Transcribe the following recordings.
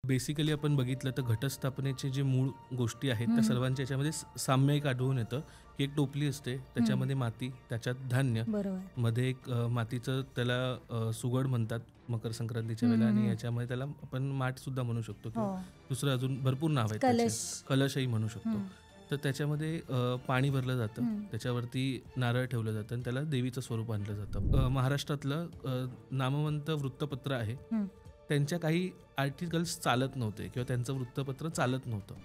Basically आपण बघितलं तर घटस्थापनेचे जे मूळ गोष्टी आहेत त्या सर्वांच्या याच्यामध्ये साम्य एक आढळून येतं की एक टोपली असते, त्याच्यामध्ये माती, त्याच्यात धान्य, बरोबर. मध्ये एक मातीचं त्याला सुगड म्हणतात मकर संक्रांतीच्या वेळेला, आणि याच्यामध्ये त्याला आपण माठ सुद्धा म्हणू शकतो किंवा दुसरं अजून भरपूर नाव आहेत त्याचे, कलशही म्हणू शकतो. तर त्याच्यामध्ये पाणी भरलं जातं, त्याच्यावरती नारळ ठेवलं जातं आणि त्याला देवीचं स्वरूप आणलं जातं. महाराष्ट्रातलं नामवंत वृत्तपत्र आहे, त्यांच्या काही आर्टिकल्स चालत नव्हते किंवा त्यांचं वृत्तपत्र चालत नव्हतं.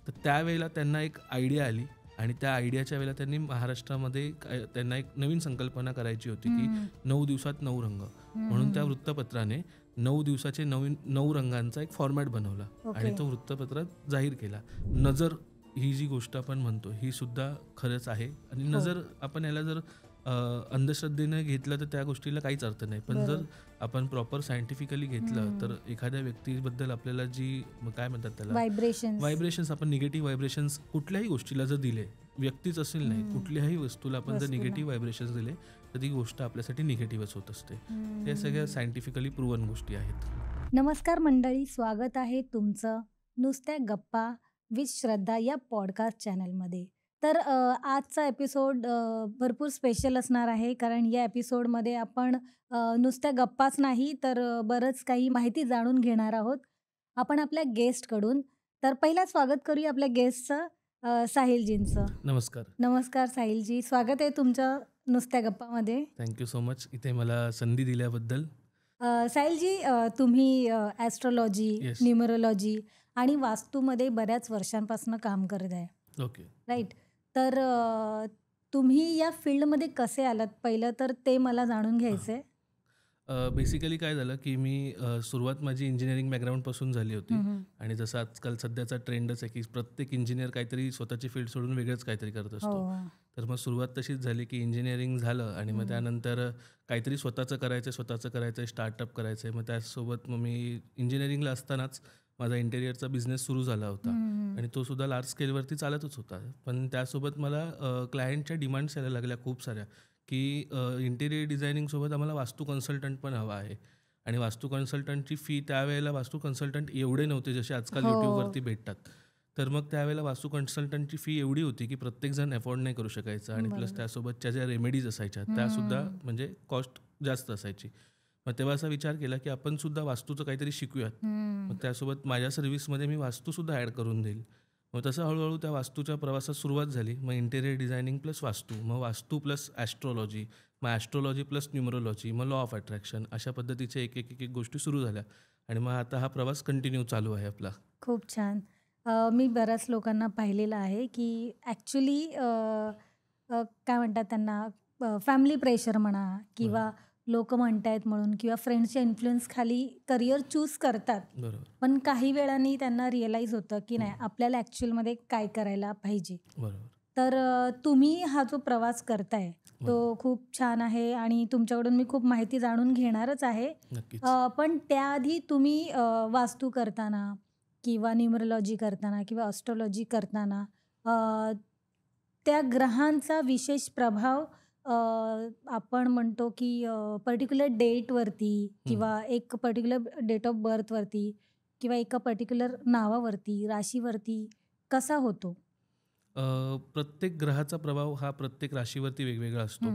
तर त्यावेळेला त्यांना एक आयडिया आली आणि त्या आयडियाच्या वेळेला त्यांनी महाराष्ट्रामध्ये त्यांना एक नवीन संकल्पना करायची होती की 9 दिवसात 9 रंग, म्हणून त्या वृत्तपत्राने 9 दिवसाचे 9 रंगांचा एक फॉर्मॅट बनवला आणि तो वृत्तपत्रात जाहीर केला. नजर ही जी गोष्ट आपण म्हणतो ही सुद्धा खरंच आहे, आणि नजर आपण याला जर अंधश्रद्धेने घेतलं तर त्या गोष्टीला काहीच अर्थ नाही, पण जर आपण प्रॉपर सायंटिफिकली घेतलं तर एखाद्या व्यक्तीबद्दल आपल्याला जी काय म्हणतात त्याला व्हायब्रेशन्स, आपण निगेटिव्ह व्हायब्रेशन्स कुठल्याही गोष्टीला जर दिले, व्यक्तीच असेल नाही, कुठल्याही वस्तूला आपण जर निगेटिव्ह व्हायब्रेशन्स दिले तर ती गोष्ट आपल्यासाठी निगेटिव्हच होत असते. या सगळ्या सायंटिफिकली प्रूव्हन गोष्टी आहेत. नमस्कार मंडळी, स्वागत आहे तुमचं नुसत्या गप्पा विथ श्रद्धा या पॉडकास्ट चॅनलमध्ये. तर आजचा एपिसोड भरपूर स्पेशल असणार आहे, कारण या एपिसोडमध्ये आपण नुसत्या गप्पाच नाही तर बरंच काही माहिती जाणून घेणार आहोत आपण आपल्या गेस्टकडून. तर पहिला स्वागत करूया आपल्या गेस्टचं, साहिलजींचं. नमस्कार. नमस्कार साहिलजी, स्वागत आहे तुमच्या नुसत्या गप्पामध्ये. थँक्यू सो मच इथे मला संधी दिल्याबद्दल. साहिलजी, तुम्ही ॲस्ट्रोलॉजी, न्यूमरोलॉजी आणि वास्तूमध्ये बऱ्याच वर्षांपासून काम करत आहे. Okay, right. तर तुम्ही या फील्डमध्ये कसे आलात, पहिलं तर ते मला जाणून घ्यायचं आहे. बेसिकली काय झालं की मी सुरुवात माझी इंजिनिअरिंग बॅकग्राऊंडपासून झाली होती, आणि जसं आजकाल सध्याचा ट्रेंडच आहे की प्रत्येक इंजिनियर काहीतरी स्वतःची फील्ड सोडून वेगळंच काहीतरी करत असतो. तर मग सुरुवात तशीच झाली की इंजिनिअरिंग झालं आणि मग त्यानंतर काहीतरी स्वतःचं करायचं, स्टार्टअप करायचं आहे. मग त्यासोबत मग मी इंजिनिअरिंगला असतानाच माझा इंटेरियरचा बिझनेस सुरू झाला होता, आणि तो सुद्धा लार्ज स्केलवरती चालतच होता. पण त्यासोबत मला क्लायंटच्या डिमांड्स यायला लागल्या खूप साऱ्या की इंटेरियर डिझायनिंगसोबत आम्हाला वास्तू कन्सल्टंट पण हवा आहे, आणि वास्तू कन्सल्टंटची फी त्यावेळेला वास्तू कन्सल्टंट एवढे नव्हते जसे आजकाल यूट्यूबवरती भेटतात. तर मग त्यावेळेला वास्तू कन्सल्टंटची फी एवढी होती की प्रत्येकजण अफोर्ड नाही करू शकायचं, आणि प्लस त्यासोबतच्या ज्या रेमेडीज असायच्या त्यासुद्धा म्हणजे कॉस्ट जास्त असायची. मग तेव्हा असा विचार केला की आपण सुद्धा वास्तूचं काहीतरी शिकूयात. मग त्यासोबत माझ्या सर्व्हिसमध्ये मी वास्तूसुद्धा ॲड करून देईल. मग तसं हळूहळू त्या वास्तूच्या प्रवासात सुरुवात झाली. मग इंटेरियर डिझायनिंग प्लस वास्तू, मग वास्तू प्लस ॲस्ट्रोलॉजी, मग ॲस्ट्रोलॉजी प्लस न्यूमरोलॉजी, मग लॉ ऑफ अट्रॅक्शन, अशा पद्धतीचे एक गोष्टी सुरू झाल्या, आणि मग आता हा प्रवास कंटिन्यू चालू आहे आपला. खूप छान. मी बऱ्याच लोकांना पाहिलेलं आहे की ॲक्च्युली काय म्हणतात त्यांना, फॅमिली प्रेशर म्हणा किंवा लोक म्हणतायत म्हणून किंवा फ्रेंड्सच्या इन्फ्लुएन्स खाली करिअर चूज करतात. बरोबर. पण काही वेळाने त्यांना रिअलाईज होतं की नाही, आपल्याला ॲक्च्युअलमध्ये काय करायला पाहिजे. बरोबर. तर तुम्ही हा जो प्रवास करताय तो खूप छान आहे, आणि तुमच्याकडून मी खूप माहिती जाणून घेणारच आहे. नक्कीच. पण त्याआधी तुम्ही वास्तू करताना किंवा न्यूमरोलॉजी करताना किंवा ॲस्ट्रोलॉजी करताना त्या ग्रहांचा विशेष प्रभाव आपण म्हणतो की पर्टिक्युलर डेटवरती किंवा एक पर्टिक्युलर डेट ऑफ बर्थवरती किंवा एका पर्टिक्युलर नावावरती, राशीवरती कसा होतो? प्रत्येक ग्रहाचा प्रभाव हा प्रत्येक राशीवरती वेगवेगळा असतो.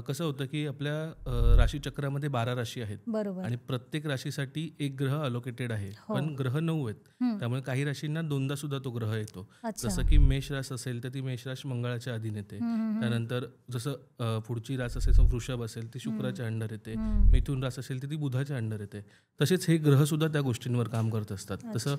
कसं होतं की आपल्या राशीचक्रामध्ये 12 राशी आहेत, बरोबर. आणि प्रत्येक राशीसाठी एक ग्रह अलोकेटेड आहे, पण ग्रह 9 आहेत. त्यामुळे काही राशींना दोनदा सुद्धा तो ग्रह येतो. जसं की मेष रास असेल तर ती मेष रास मंगळाच्या अधीन येते. त्यानंतर जसं पुढची रास असेल, वृषभ असेल ती शुक्राच्या अंडर येते, मिथुन रास असेल तर ती बुधाच्या अंडर येते. तसेच हे ग्रह सुद्धा त्या गोष्टींवर काम करत असतात. तसं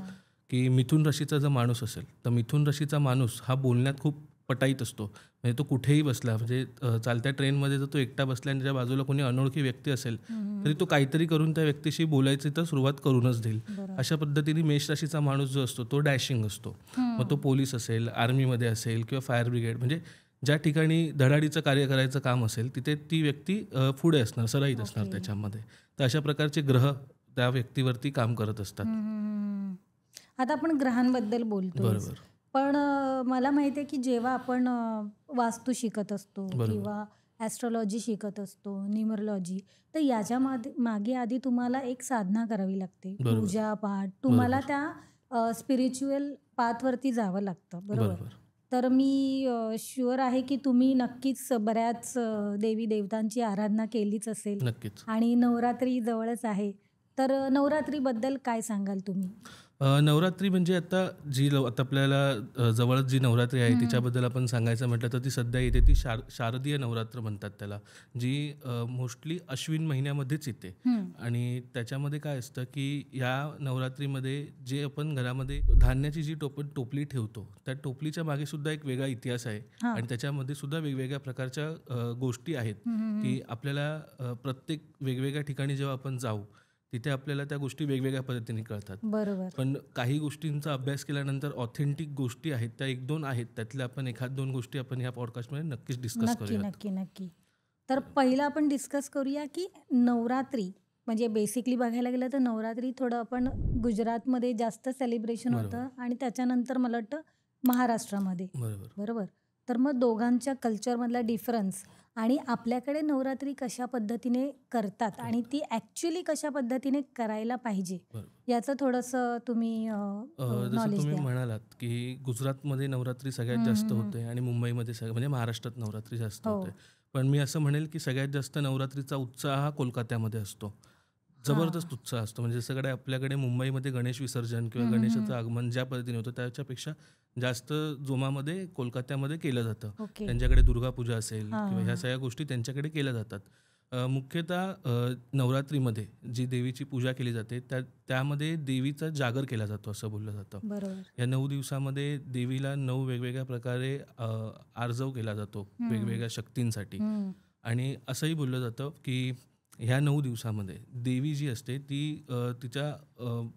की मिथुन राशीचा जर माणूस असेल तर मिथुन राशीचा माणूस हा बोलण्यात खूप पटाईत असतो. म्हणजे तो कुठेही बसला, म्हणजे चालत्या ट्रेनमध्ये जर तो एकटा बसला आणि त्याच्या बाजूला कोणी अनोळखी व्यक्ती असेल तरी तो काहीतरी करून त्या व्यक्तीशी बोलायची तर सुरुवात करूनच देईल. अशा पद्धतीने मेष राशीचा माणूस जो असतो तो डॅशिंग असतो. मग तो पोलीस असेल, आर्मीमध्ये असेल किंवा फायर ब्रिगेड, म्हणजे ज्या ठिकाणी धडाडीचं कार्य करायचं काम असेल तिथे ती व्यक्ती पुढे असणार, सराईत असणार त्याच्यामध्ये. तर अशा प्रकारचे ग्रह त्या व्यक्तीवरती काम करत असतात. आता आपण ग्रहांबद्दल बोलतो, पण मला माहिती आहे की जेव्हा आपण वास्तू शिकत असतो किंवा ॲस्ट्रॉलॉजी शिकत असतो, न्यूमरोलॉजी. तर याच्या मागे आधी तुम्हाला एक साधना करावी लागते. बरोबर. पूजा, पाठ. तुम्हाला बरोबर. त्या स्पिरिच्युअल पाथवरती जावं लागतं. बरोबर. बरोबर. तर मी शुअर आहे की तुम्ही नक्कीच बऱ्याच देवी-देवतांची आराधना केलीच असेल नक्कीच. आणि नवरात्री जवळच आहे. तर नवरात्रीबद्दल काय सांगाल तुम्ही? नवरात्री म्हणजे आता आता आपल्याला जवळच जी नवरात्री आहे तिच्याबद्दल आपण सांगायचं म्हटलं तर ती सध्या येते ती शारदीय नवरात्र म्हणतात त्याला, जी मोस्टली अश्विन महिन्यामध्येच येते. आणि त्याच्यामध्ये काय असतं की या नवरात्रीमध्ये जे आपण घरामध्ये धान्याची जी टोपली ठेवतो त्या टोपलीच्या मागे सुद्धा एक वेगळा इतिहास आहे. हां. आणि त्याच्यामध्ये सुद्धा वेगवेगळ्या प्रकारच्या गोष्टी आहेत की आपल्याला प्रत्येक वेगवेगळ्या ठिकाणी जेव्हा आपण जाऊ तिथे आपल्याला त्या गोष्टी वेगवेगळ्या पद्धतीने कळतात. बरोबर. पण काही गोष्टींचा अभ्यास केल्यानंतर ऑथेंटिक गोष्टी आहेत त्या 1-2 आहेत. त्यातल्या आपण 1-2 गोष्टी आपण ह्या पॉडकास्टमध्ये नक्कीच डिस्कस नक्की, करूयात. नक्की, नक्की. तर पहिलं आपण डिस्कस करूया की नवरात्री म्हणजे बेसिकली बघायला गेलं तर नवरात्री थोडं आपण गुजरातमध्ये जास्त सेलिब्रेशन बरोबर. होतं आणि त्याच्यानंतर मला वाटतं महाराष्ट्रामध्ये. बरोबर. बरोबर. तर मग दोघांच्या कल्चरमधला डिफरन्स आणि आपल्याकडे नवरात्री कशा पद्धतीने करतात आणि ती ॲक्च्युली कशा पद्धतीने करायला पाहिजे बरोबर. याचं थोडंसं तुम्ही जसं नॉलेज तुम्ही द्या. म्हणालात की गुजरातमध्ये नवरात्री सगळ्यात जास्त होते आणि मुंबईमध्ये म्हणजे महाराष्ट्रात नवरात्री जास्त हो. होते. पण मी असं म्हणेल की सगळ्यात जास्त नवरात्रीचा उत्साह हा कोलकात्यामध्ये असतो. जबरदस्त उत्साह असतो. म्हणजे जसं आपल्याकडे मुंबईमध्ये गणेश विसर्जन किंवा गणेशाचं आगमन ज्या पद्धतीने होतं त्याच्यापेक्षा जास्त जोमामध्ये कोलकात्यामध्ये केलं जातं. ओके. त्यांच्याकडे दुर्गापूजा असेल हां, किंवा ह्या हां. सगळ्या गोष्टी त्यांच्याकडे केल्या जातात. मुख्यतः नवरात्रीमध्ये जी देवीची पूजा केली जाते त्यामध्ये देवीचा जागर केला जातो असं बोललं जातं. बरोबर. या 9 दिवसामध्ये देवीला 9 वेगवेगळ्या प्रकारे आर्जव केला जातो वेगवेगळ्या शक्तींसाठी. आणि असंही बोललं जातं की ह्या 9 दिवसामध्ये देवी जी असते ती तिच्या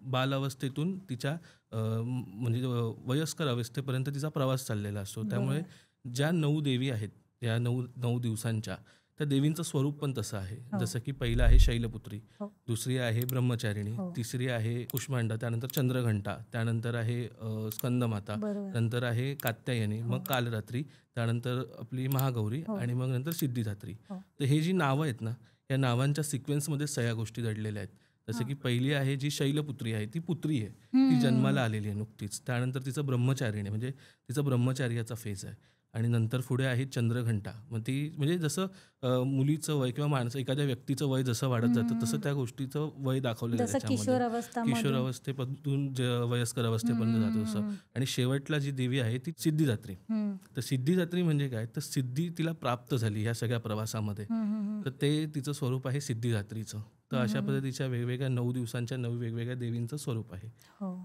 बालावस्थेतून तिच्या म्हणजे वयस्कर अवस्थेपर्यंत तिचा प्रवास चाललेला असतो. त्यामुळे ज्या 9 देवी आहेत या 9 दिवसांच्या त्या देवींचं स्वरूप पण तसं आहे. जसं की पहिलं आहे शैलपुत्री, हो. दुसरी आहे ब्रह्मचारिणी, हो. तिसरी आहे कुष्मांडा, त्यानंतर चंद्रघंटा, त्यानंतर आहे स्कंदमाता, बरोबर. नंतर आहे कात्यायनी, मग कालरात्री, त्यानंतर आपली महागौरी हो. आणि मग नंतर सिद्धिदात्री. हो. तर हे जी नावं आहेत ना या नावांच्या सिक्वेन्समध्ये सगळ्या गोष्टी दडलेल्या आहेत. जसं की पहिली आहे जी शैलपुत्री आहे ती पुत्री आहे, ती जन्माला आलेली आहे नुकतीच. त्यानंतर तिचं ब्रह्मचारिणी आहे म्हणजे तिचं ब्रह्मचार्याचा फेज आहे. आणि नंतर पुढे आहे चंद्रघंटा. मग ती म्हणजे जसं मुलीचं वय किंवा एखाद्या व्यक्तीचं वय जसं वाढत जातं तसं त्या गोष्टीचं वय दाखवलेलं आहे जसं किशोर त्याच्यामध्ये. किशोर अवस्थेपासून वयस्कर अवस्थेपर्यंत जातो तसं. आणि शेवटला जी देवी आहे ती सिद्धिदात्री. तर सिद्धिदात्री म्हणजे काय तर सिद्धी तिला प्राप्त झाली ह्या सगळ्या प्रवासामध्ये. तर ते तिचं स्वरूप आहे सिद्धिदात्रीचं. तर अशा पद्धतीच्या वेगवेगळ्या 9 दिवसांच्या 9 वेगवेगळ्या देवींचं स्वरूप आहे. हो.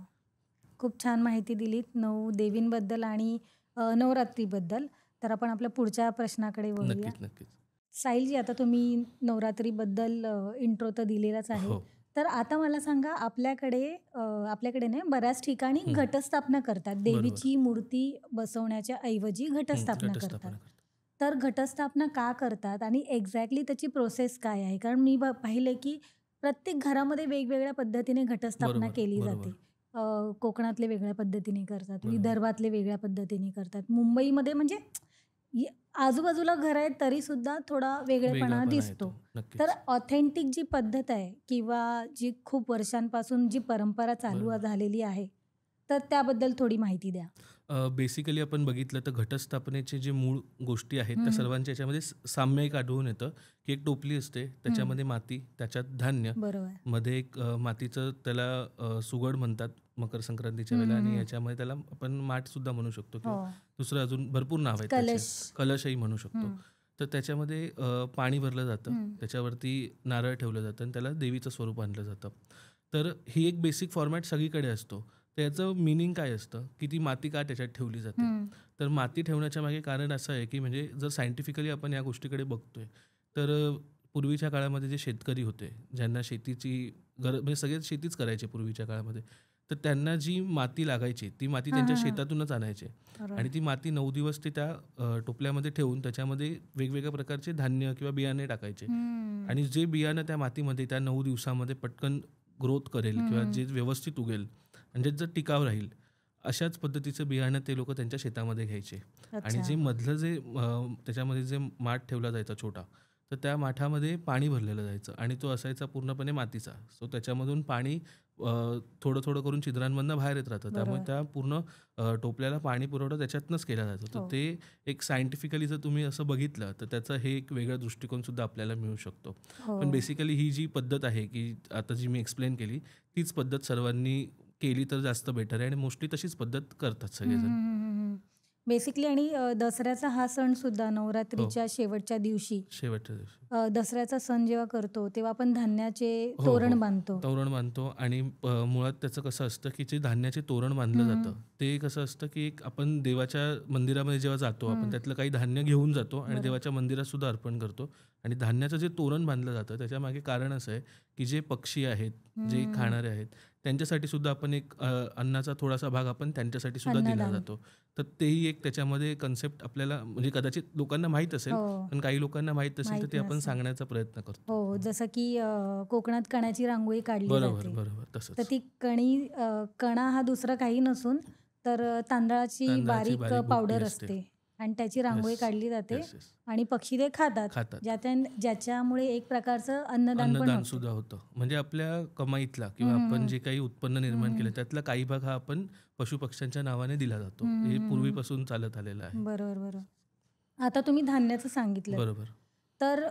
खूप छान माहिती दिलीत 9 देवींबद्दल आणि नवरात्रीबद्दल. तर आपण आपल्या पुढच्या प्रश्नाकडे वळूया. नक्कीच, नक्कीच. साहिलजी, आता तुम्ही नवरात्रीबद्दल इंट्रो तर दिलेलाच आहे. हो. तर आता मला सांगा आपल्याकडे नाही बऱ्याच ठिकाणी घटस्थापना करतात. देवीची मूर्ती बसवण्याच्या ऐवजी घटस्थापना करतात. घटस्थापना करतात. तर घटस्थापना का करतात आणि एक्झॅक्टली त्याची प्रोसेस काय आहे? कारण मी पाहिलं की प्रत्येक घरामध्ये वेगवेगळ्या पद्धतीने घटस्थापना बरोबर, केली बरोबर. जाते. कोकणातले वेगळ्या पद्धतीने करतात, बरोबर. विदर्भातले वेगळ्या पद्धतीने करतात, मुंबईमध्ये म्हणजे आजूबाजूला घर आहेत तरी सुद्धा थोडा वेगळेपणा वेगळापणा दिसतो. येतो. नक्कीच. तर ऑथेंटिक जी पद्धत आहे किंवा जी खूप वर्षांपासून जी परंपरा चालू बरोबर. झालेली आहे तर त्याबद्दल थोडी माहिती द्या. बेसिकली आपण बघितलं तर घटस्थापनेचे जे मूळ गोष्टी आहेत त्या सर्वांच्या याच्यामध्ये साम्य एक आढळून येतं की एक टोपली असते त्याच्यामध्ये माती, त्याच्यात धान्य, बरोबर. मध्ये एक मातीचं त्याला सुगड म्हणतात मकर संक्रांतीच्या वेळेला आणि याच्यामध्ये त्याला आपण माठ सुद्धा म्हणू शकतो किंवा दुसरं अजून भरपूर नाव आहेत त्याचे. कलशही म्हणू शकतो. तर त्याच्यामध्ये पाणी भरलं जातं, त्याच्यावरती नारळ ठेवलं जातं आणि त्याला देवीचं स्वरूप आणलं जातं. तर ही एक बेसिक फॉर्मॅट सगळीकडे असतो. त्याचं मिनिंग काय असतं की ती माती का त्याच्यात ठेवली जाते. तर माती ठेवण्याच्या मागे कारण असं आहे की म्हणजे जर सायंटिफिकली आपण या गोष्टीकडे बघतोय तर पूर्वीच्या काळामध्ये जे शेतकरी होते ज्यांना शेतीची म्हणजे सगळेच शेतीच करायचे पूर्वीच्या काळामध्ये, तर त्यांना जी माती लागायची ती माती त्यांच्या शेतातूनच आणायचे आणि ती माती 9 दिवस ते त्या टोपल्यामध्ये ठेवून त्याच्यामध्ये वेगवेगळ्या प्रकारचे धान्य किंवा बियाणे टाकायचे आणि जे बियाणं त्या मातीमध्ये त्या 9 दिवसामध्ये पटकन ग्रोथ करेल किंवा जे व्यवस्थित उगेल म्हणजे जर टिकाव राहील अशाच पद्धतीचं बियाणं ते लोक त्यांच्या शेतामध्ये घ्यायचे. आणि अच्छा. जे मधलं जे त्याच्यामध्ये जे माठ ठेवला जायचा छोटा, तर त्या माठामध्ये पाणी भरलेलं जायचं आणि तो असायचा पूर्णपणे मातीचा. सो त्याच्यामधून पाणी थोडं थोडं करून छिद्रांमधनं बाहेर येत राहतं. त्यामुळे बरोबर. त्या पूर्ण टोपल्याला पाणी पुरवठा त्याच्यातनंच केला जातो. तर हो. ते एक सायंटिफिकली जर तुम्ही असं बघितलं तर त्याचं हे एक वेगळा दृष्टिकोन सुद्धा आपल्याला मिळू शकतो. हो. पण बेसिकली ही जी पद्धत आहे की आता जी मी एक्सप्लेन केली, तीच पद्धत सर्वांनी केली तर जास्त बेटर आहे आणि मोस्टली तशीच पद्धत करतात सगळेजण. बेसिकली आणि दसऱ्याचा हा सण सुद्धा हो, नवरात्रीच्या शेवटच्या दिवशी शेवटच्या दिवशी. दसऱ्याचा सण जेव्हा करतो तेव्हा आपण धान्याचे हो, तोरण हो. बांधतो. तोरण बांधतो आणि मुळात त्याचं कसं असतं, की जे धान्याचे तोरण बांधलं जातं, ते कसं असतं, की एक आपण देवाच्या मंदिरामध्ये जेव्हा जातो, आपण त्यातलं काही धान्य घेऊन जातो आणि बरोबर. देवाच्या मंदिरात सुद्धा अर्पण करतो. आणि धान्याचं जे तोरण बांधलं जातं, त्याच्यामागे कारण असं आहे, की जे पक्षी आहेत, जे खाणारे आहेत, त्यांच्यासाठी सुद्धा आपण एक अन्नाचा थोडासा भाग आपण त्यांच्यासाठी सुद्धा दिला अन्नदान. जातो. तर तेही एक त्याच्यामध्ये कन्सेप्ट आपल्याला म्हणजे कदाचित लोकांना माहीत असेल, हो. पण काही लोकांना माहीत नसेल, तर माहीत ते आपण नसेल. सांगण्याचा प्रयत्न करतो. हो, जसं की कोकणात कणाची रांगोळी काढली बरोबर, जाते. बरोबर. तर तसंच. ती कणा हा दुसरा काही नसून तर तांदळाची तांदळाची बारीक बारीक भुकटी पावडर असते. असते आणि त्याची रांगोळी येस, काढली जाते येस, येस. आणि पक्षी ते खातात. खातात. ज्याच्यामुळे एक प्रकारचं अन्नदान पण अन्नदान होतं. सुद्धा होतं. म्हणजे आपल्या कमाईतला किंवा आपण जे काही उत्पन्न निर्माण केलं, त्यातला काही भाग हा आपण पशुपक्ष्यांच्या नावाने दिला जातो. हे पूर्वीपासून चालत आलेलं आहे. बरोबर, बरोबर. आता तुम्ही धान्याचं सांगितलं. बरोबर. तर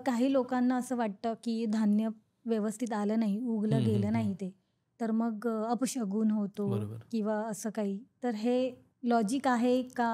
काही लोकांना असं वाटतं की धान्य व्यवस्थित आलं नाही, उगलं गेलं नाही ते. तर मग अपशगुन होतो बरोबर. किंवा असं काही. तर हे लॉजिक आहे का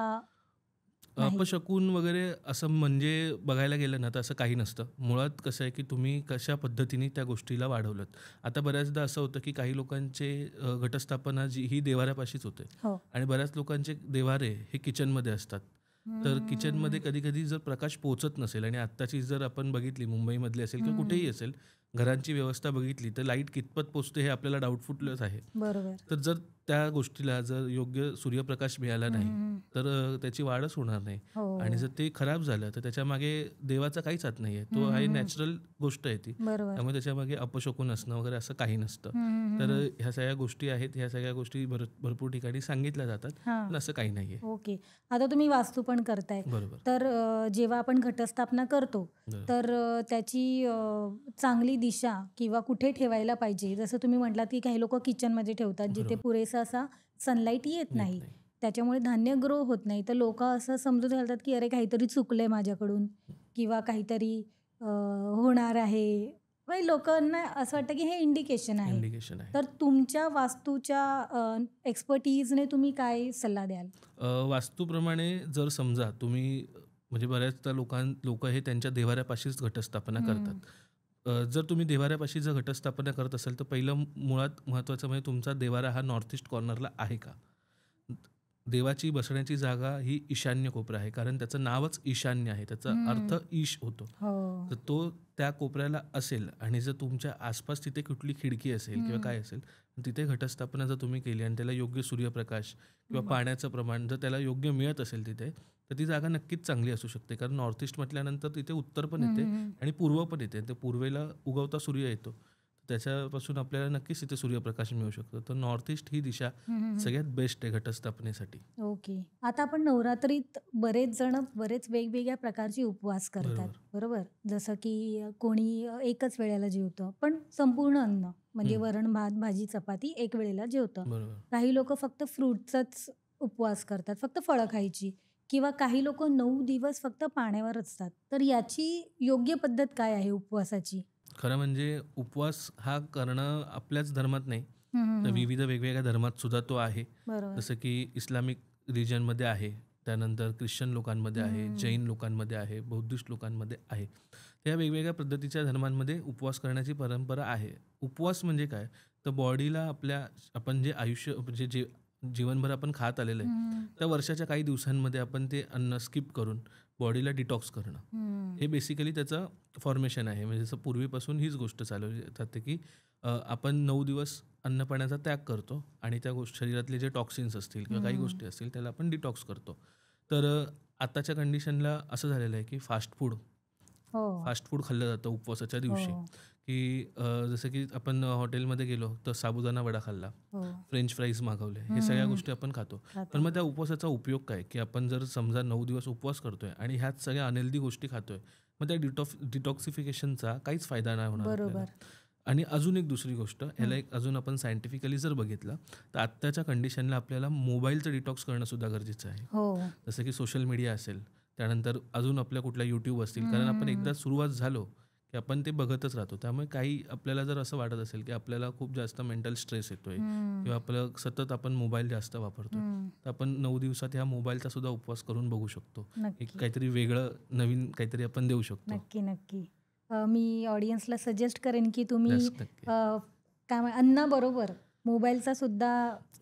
नाही? अपशकुन वगैरे असं म्हणजे बघायला गेलं ना, तर असं काही नसतं. मुळात कसं आहे, की तुम्ही कशा पद्धतीने त्या गोष्टीला वाढवलत. आता बऱ्याचदा असं होतं, की काही लोकांचे घटस्थापना ही देव्हाऱ्यापाशीच होते हो. आणि बऱ्याच लोकांचे देव्हारे हे किचनमध्ये असतात. तर किचनमध्ये कधी-कधी जर प्रकाश पोहोचत नसेल आणि आत्ताची जर आपण बघितली मुंबईमधली असेल किंवा कुठेही असेल, घरांची व्यवस्था बघितली, तर लाईट कितपत पोहोचते हे आपल्याला डाऊटफुलच आहे. बरोबर. तर जर त्या गोष्टीला जर योग्य सूर्यप्रकाश मिळाला नाही, तर त्याची वाढच होणार नाही. हो. आणि जर ते खराब झालं, तर त्याच्यामागे देवाचा काहीच हात नाहीये. तो आहे नॅचरल गोष्ट आहे ती. बरोबर. त्यामुळे त्याच्यामागे अपशकुन असणं वगैरे असं काही नसतं. तर ह्या सगळ्या गोष्टी आहेत. ह्या सगळ्या गोष्टी भरपूर ठिकाणी सांगितल्या जातात. हां. पण असं काही नाहीये. ओके. आता तुम्ही वास्तू पण करताय. बरोबर. तर जेव्हा आपण घटस्थापना करतो, बरोबर. तर त्याची चांगली दिशा किंवा कुठे ठेवायला पाहिजे? जसं तुम्ही म्हटलात, की काही लोकं किचनमध्ये ठेवतात, जिथे बरोबर. पुरेसा असा सनलाईट येत येत नाही. नाही. त्याच्यामुळे धान्य ग्रो होत नाही. तर लोकं असं समजून घालतात, की अरे काहीतरी चुकलंय माझ्याकडून किंवा काहीतरी होणार आहे. म्हणजे लोकांना असं वाटतं, की हे इंडिकेशन आहे. इंडिकेशन आहे. तर तुमच्या वास्तूच्या एक्सपर्टीजने तुम्ही काय सल्ला द्याल? वास्तूप्रमाणे जर समजा तुम्ही म्हणजे बऱ्याचदा लोक हे त्यांच्या देव्हाऱ्यापाशीच घटस्थापना करतात. जर तुम्ही देव्हाऱ्यापाशी जर घटस्थापना करत असाल तर पहिलं मुळात महत्त्वाचं म्हणजे तुमचा देव्हारा हा नॉर्थ ईस्ट कॉर्नरला आहे का? देवाची बसण्याची जागा ही ईशान्य कोपरा आहे कारण त्याचं नावच ईशान्य आहे. त्याचा अर्थ ईश होतो. हो. तर तो त्या कोपऱ्याला असेल आणि जर तुमच्या आसपास तिथे कुठली खिडकी असेल किंवा काय असेल, तिथे घटस्थापना जर तुम्ही केली आणि त्याला योग्य सूर्यप्रकाश किंवा पाण्याचं प्रमाण जर त्याला योग्य मिळत असेल तिथे, तर ती जागा नक्कीच चांगली असू शकते. कारण नॉर्थ ईस्ट म्हटल्यानंतर तिथे उत्तर पण येते आणि पूर्व पण येते. तर पूर्वेला उगवता सूर्य येतो. त्याच्यापासून आपल्याला नक्कीच तिथे सूर्यप्रकाश मिळू शकतो. तर नॉर्थ ईस्ट ही दिशा सगळ्यात बेस्ट आहे घटस्थापनेसाठी. ओके. आता आपण नवरात्रीत बरेच जण बरेच वेगवेगळ्या प्रकारचे उपवास करतात, बरोबर? जसं की कोणी एकच वेळेला जेवतं, पण संपूर्ण अन्न म्हणजे वरण, भात, भाजी, चपाती एक वेळेला जेवतं. बरोबर. काही लोकं फक्त फ्रूटचाच उपवास करतात, फक्त फळं खायची किंवा काही लोकं 9 दिवस फक्त पाण्यावर असतात. तर याची योग्य पद्धत काय आहे उपवासाची? खरं म्हणजे उपवास हा करणं आपल्याच धर्मात नाही, तर हं. विविध वेगवेगळ्या धर्मात सुद्धा तो आहे. बरोबर. जसं की इस्लामिक रिजनमध्ये आहे, त्यानंतर ख्रिश्चन लोकांमध्ये आहे, जैन लोकांमध्ये आहे, बौद्धिस्ट लोकांमध्ये आहे. त्या वेगवेगळ्या पद्धतीच्या धर्मांमध्ये उपवास करण्याची परंपरा आहे. उपवास म्हणजे काय? तर बॉडीला आपण जे आयुष्य म्हणजे जे जीवनभर आपण खात आलेलं आहे, त्या वर्षाच्या काही दिवसांमध्ये आपण ते अन्न स्किप करून बॉडीला डिटॉक्स करणं. हे बेसिकली त्याचं फॉर्मेशन आहे. म्हणजे जसं पूर्वीपासून हीच गोष्ट चालवली जाते, की आपण 9 दिवस अन्नपाण्याचा त्याग करतो आणि त्या शरीरातले जे टॉक्सिन्स असतील किंवा काही गोष्टी असतील त्याला आपण डिटॉक्स करतो. तर आताच्या कंडिशनला असं झालेलं आहे, की फास्ट फूड हो. खाल्लं जातं उपवासाच्या दिवशी, हो. की जसं की आपण हॉटेलमध्ये गेलो तर साबुदाणा वडा खाल्ला, हो. फ्रेंच फ्राईज मागवले, हे सगळ्या गोष्टी आपण खातो. पण मग त्या उपवासाचा उपयोग काय, की आपण जर समजा 9 दिवस उपवास करतोय आणि ह्याच सगळ्या अनहेल्दी गोष्टी खातोय, मग त्या डिटॉक्सिफिकेशनचा काहीच फायदा नाही होणार आपल्याला. बरोबर. आणि अजून एक दुसरी गोष्ट, ह्याला एक अजून आपण सायंटिफिकली जर बघितलं तर आत्ताच्या कंडिशनला आपल्याला मोबाईलचं डिटॉक्स करणं सुद्धा गरजेचं आहे. हो. जसं की सोशल मीडिया असेल, त्यानंतर अजून आपल्या कुठल्या यूट्यूब असतील, कारण आपण एकदा सुरुवात झालो की आपण ते बघतच राहतो. त्यामुळे काही आपल्याला जर असं वाटत असेल की आपल्याला खूप जास्त मेंटल स्ट्रेस येतोय किंवा आपलं सतत आपण मोबाईल जास्त वापरतो, तर आपण 9 दिवसात ह्या मोबाईलचा सुद्धा उपवास करून बघू शकतो. एक काहीतरी वेगळं नवीन काहीतरी आपण देऊ शकतो. नक्की. मी ऑडियन्सला सजेस्ट करेन की तुम्ही नक्की. काय अन्नाबरोबर मोबाईलचा सुद्धा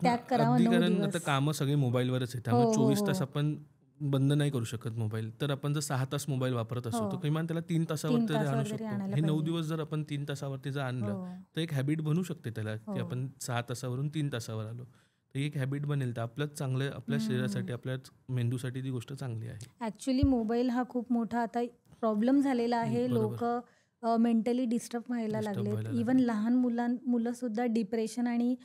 त्याग करावा अगदी, 9 कारण दिवस. आता कामं सगळे मोबाईलवरच आहे. त्यामुळे 24 तास आपण बंद नाही करू शकत मोबाईल. तर आपण जर 6 तास मोबाईल वापरत असतो तर किमान त्याला 3 तासावर तरी आणू शकतो. हे 9 दिवस जर आपण 3 तासावरती जर आणलं तर एक हॅबिट बनू शकते त्याला, की आपण 6 तासावरून 3 तासावर आलो तर एक हॅबिट बनेल. तर आपलंच चांगलं, आपल्या शरीरासाठी, आपल्या मेंदूसाठी ती गोष्ट चांगली आहे. ॲक्च्युली मोबाईल हा खूप मोठा आता प्रॉब्लेम झालेला आहे. लोक मेंटली डिस्टर्ब व्हायला लागलेत. इवन लहान मुलं सुद्धा डिप्रेशन आणि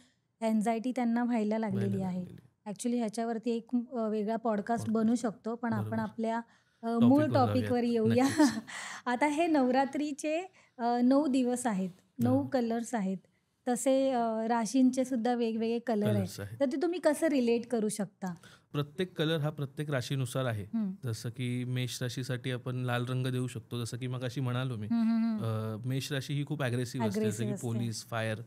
एन्झायटी त्यांना व्हायला लागलेली आहे. ॲक्च्युली ह्याच्यावरती एक वेगळा पॉडकास्ट बनू शकतो, पण आपण आपल्या मूळ टॉपिकवर येऊया. आता हे नवरात्रीचे 9 दिवस आहेत, 9 कलर्स आहेत. तसे राशींचे सुद्धा वेगवेगळे कलर आहेत. तर ते तुम्ही कसं रिलेट करू शकता? प्रत्येक कलर हा प्रत्येक राशीनुसार आहे. जसं की मेष राशीसाठी आपण लाल रंग देऊ शकतो. जसं की मगाशी म्हणालो मी, मेष राशी ही खूप ॲग्रेसिव्ह असते, जसं की पोलीस, फायर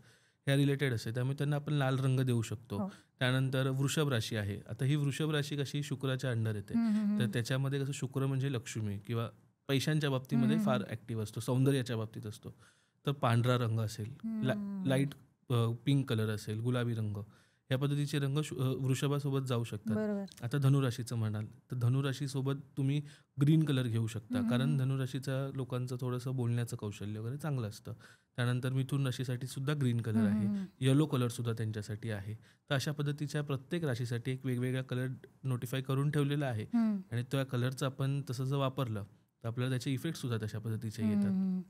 ह्या रिलेटेड असते. त्यामुळे त्यांना आपण लाल रंग देऊ शकतो. त्यानंतर वृषभ राशी आहे. आता ही वृषभ राशी कशी शुक्राच्या अंडर येते, तर त्याच्यामध्ये कसं शुक्र म्हणजे लक्ष्मी किंवा पैशांच्या बाबतीमध्ये फार ॲक्टिव्ह असतो, सौंदर्याच्या बाबतीत असतो. तर पांढरा रंग असेल, लाईट पिंक कलर असेल, गुलाबी रंग, या पद्धतीचे रंग वृषभासोबत जाऊ शकतात. आता धनुराशीचं म्हणाल तर धनुराशीसोबत तुम्ही ग्रीन कलर घेऊ शकता, कारण धनुराशीच्या लोकांचं थोडंसं बोलण्याचं कौशल्य वगैरे चांगलं असतं. त्यानंतर मिथुन राशीसाठी सुद्धा ग्रीन कलर आहे, येलो कलर सुद्धा त्यांच्यासाठी आहे. तर अशा पद्धतीच्या प्रत्येक राशीसाठी एक वेगवेगळा कलर नोटिफाय करून ठेवलेला आहे आणि त्या कलरचं आपण तसं जर वापरलं तर आपल्याला त्याचे इफेक्ट सुद्धा तशा पद्धतीचे येतात.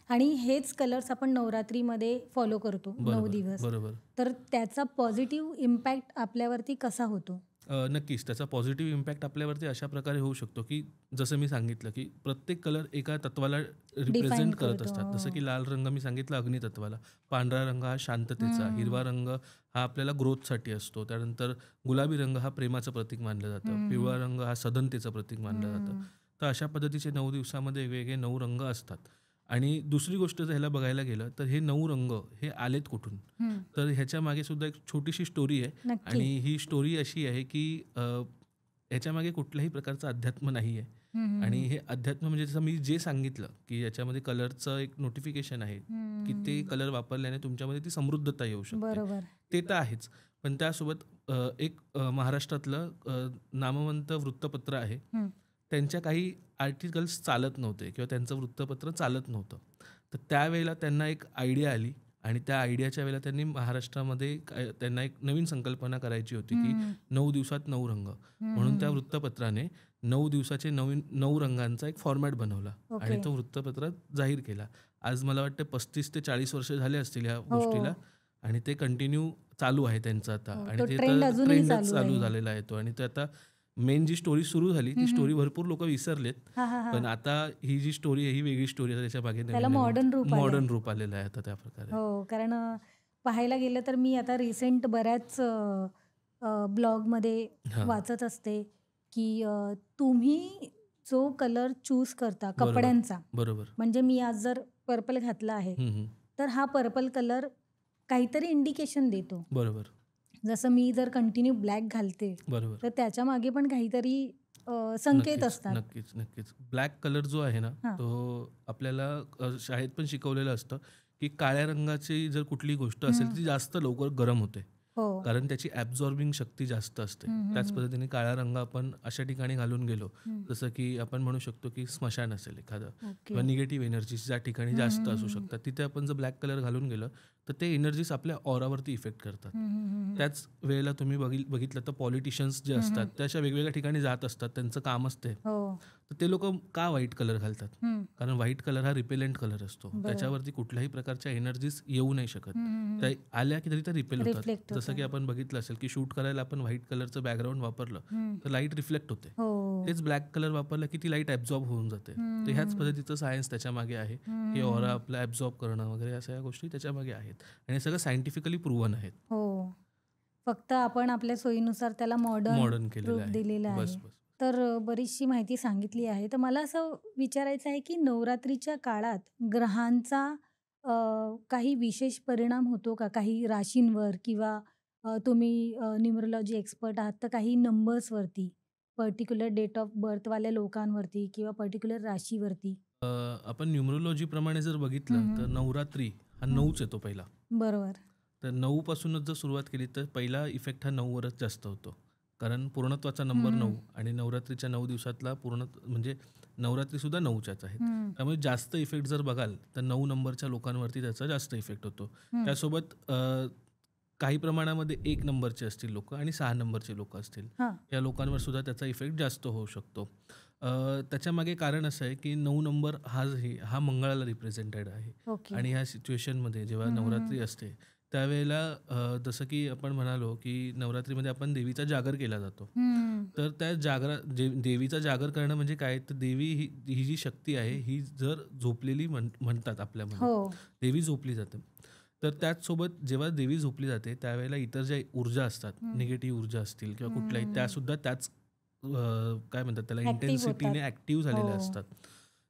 आणि हेच कलर्स आपण नवरात्रीमध्ये फॉलो करतो 9 दिवस. बरोबर. तर त्याचा पॉझिटिव्ह इम्पॅक्ट आपल्यावरती कसा होतो? नक्कीच त्याचा पॉझिटिव्ह इम्पॅक्ट आपल्यावरती अशा प्रकारे होऊ शकतो, की जसं मी सांगितलं की प्रत्येक कलर एका तत्वाला रिप्रेझेंट करत असतात. जसं की लाल रंग मी सांगितलं अग्नितत्वाला, पांढरा रंग हा शांततेचा, हिरवा रंग हा आपल्याला ग्रोथसाठी असतो, त्यानंतर गुलाबी रंग हा प्रेमाचं प्रतीक मानलं जातं, पिवळा रंग हा सधनतेचं प्रतीक मानलं जातं. तर अशा पद्धतीचे 9 दिवसामध्ये वेगवेगळे 9 रंग असतात. आणि दुसरी गोष्ट जर ह्याला बघायला गेलं तर हे 9 रंग हे आलेत कुठून, तर ह्याच्या मागे सुद्धा एक छोटीशी स्टोरी आहे. आणि ही स्टोरी अशी आहे की ह्याच्या मागे कुठल्याही प्रकारचं अध्यात्म नाही आहे. आणि हे अध्यात्म म्हणजे जसं मी जे सांगितलं की याच्यामध्ये कलरचं एक नोटिफिकेशन आहे की ते कलर वापरल्याने तुमच्यामध्ये ती समृद्धता येऊ शकते. ते तर आहेच, पण त्यासोबत एक महाराष्ट्रातलं नामवंत वृत्तपत्र आहे, त्यांच्या काही आर्टिकल्स चालत नव्हते किंवा त्यांचं वृत्तपत्र चालत नव्हतं. तर त्यावेळेला त्यांना एक आयडिया आली आणि त्या आयडियाच्या वेळेला त्यांनी महाराष्ट्रामध्ये त्यांना एक नवीन संकल्पना करायची होती की 9 दिवसात 9 रंग, म्हणून त्या वृत्तपत्राने 9 दिवसाचे 9 रंगांचा एक फॉर्मॅट बनवला आणि तो वृत्तपत्रात जाहीर केला. आज मला वाटतं 35 ते 40 वर्ष झाले असतील ह्या गोष्टीला आणि ते कंटिन्यू चालू आहे त्यांचं आता. आणि ते ट्रेंडच चालू झालेला आहे तो. आणि ते आता मेन जी स्टोरी सुरू झाली ती स्टोरी भरपूर लोक विसरलेत, पण आता ही जी स्टोरी आहे ही वेगळी स्टोरी आहे. त्याच्या मागे मॉडर्न रूप आलेलं आहे आता त्या प्रकारे. हो, कारण पाहायला गेलं तर मी आता रिसेंट बऱ्याच ब्लॉगमध्ये वाचत असते की तुम्ही जो कलर चूज करता कपड्यांचा, बरोबर, म्हणजे मी आज जर पर्पल घातला आहे तर हा पर्पल कलर काहीतरी इंडिकेशन देतो. बरोबर. जसं मी जर कंटिन्यू ब्लॅक घालते तर त्याच्या मागे पण काहीतरी संकेत असतात. नक्कीच. ब्लॅक कलर जो आहे ना तो आपल्याला शाळेत पण शिकवलेलं असतं की काळ्या रंगाची जर कुठली गोष्ट असेल ती जास्त लवकर गरम होते, कारण त्याची ॲब्झॉर्बिंग शक्ती जास्त असते. त्याच पद्धतीने काळा रंग आपण अशा ठिकाणी घालून गेलो, जसं की आपण म्हणू शकतो की स्मशान असेल एखादं किंवा निगेटिव्ह एनर्जी ज्या ठिकाणी जास्त असू शकतात, तिथे आपण जर ब्लॅक कलर घालून गेलं तर ते एनर्जीज आपल्या ऑरावरती इफेक्ट करतात. त्याच वेळेला तुम्ही बघितलं तर पॉलिटिशियन्स जे असतात त्या अशा वेगवेगळ्या ठिकाणी जात असतात, त्यांचं काम असते तर ते लोक का व्हाईट कलर घालतात? हम्म. कारण व्हाईट कलर हा रिपेलेंट कलर असतो. बरोबर. त्याच्यावरती कुठल्याही प्रकारच्या एनर्जीज येऊ नाही शकत. हम्म. त्या आल्या की तरी त्या रिपेल होतात. रिफ्लेक्ट जसं की आपण बघितलं असेल की शूट करायला आपण व्हाईट कलरचं बॅकग्राऊंड वापरलं तर लाईट रिफ्लेक्ट होते. हो. तेच ब्लॅक कलर वापरलं की ती लाईट ॲब्झॉर्ब होऊन जाते. तर ह्याच पद्धतीचं सायन्स त्याच्या मागे आहे की ऑरा आपला ॲब्झॉर्ब करणं वगैरे अशा या गोष्टी त्याच्या मागे आहेत आणि हे सगळं सायंटिफिकली प्रूव्हन आहेत. हो. फक्त आपण आपल्या सोयीनुसार त्याला मॉडर्न केलेलं रूप आहे. दिलेलं बस आहे. बस. तर बरीचशी माहिती सांगितली आहे. तर मला असं विचारायचं आहे की नवरात्रीच्या काळात ग्रहांचा काही विशेष परिणाम होतो का? काही राशींवर किंवा तुम्ही न्यूमरोलॉजी एक्सपर्ट आहात तर काही नंबर्सवरती, पर्टिक्युलर डेट ऑफ बर्थवाल्या लोकांवरती किंवा पर्टिक्युलर राशीवरती? आपण न्यूमरोलॉजी प्रमाणे जर बघितलं तर नवरात्री हा 9च येतो पहिला. बरोबर. तर 9 पासूनच जर सुरुवात केली तर पहिला इफेक्ट हा 9 वरच जास्त होतो. कारण पूर्णत्वाचा नंबर 9 आणि नवरात्रीच्या 9 दिवसातला म्हणजे नवरात्री सुद्धा 9च्याच आहेत. त्यामुळे जास्त इफेक्ट जर बघाल तर 9 नंबरच्या लोकांवरती त्याचा जास्त इफेक्ट होतो. त्यासोबत काही प्रमाणामध्ये 1 नंबरचे असतील लोक आणि 6 नंबरचे लोक असतील या लोकांवर सुद्धा त्याचा इफेक्ट जास्त होऊ शकतो. त्याच्यामागे कारण असं आहे की 9 नंबर हा मंगळाला रिप्रेझेंटेड आहे आणि ह्या सिच्युएशनमध्ये जेव्हा नवरात्री असते त्यावेळेला जसं की आपण म्हणालो की नवरात्रीमध्ये आपण देवीचा जागर केला जातो. तर त्या देवीचा जागर करणं म्हणजे काय तर देवी ही जी शक्ती आहे ही जर झोपलेली म्हणतात आपल्यामध्ये, देवी झोपली जाते. तर त्याचसोबत जेव्हा देवी झोपली जाते त्यावेळेला इतर ज्या ऊर्जा असतात, निगेटिव्ह ऊर्जा असतील किंवा कुठल्याही त्यासुद्धा त्याच काय म्हणतात त्याला इंटेन्सिटीने ॲक्टिव्ह झालेल्या असतात.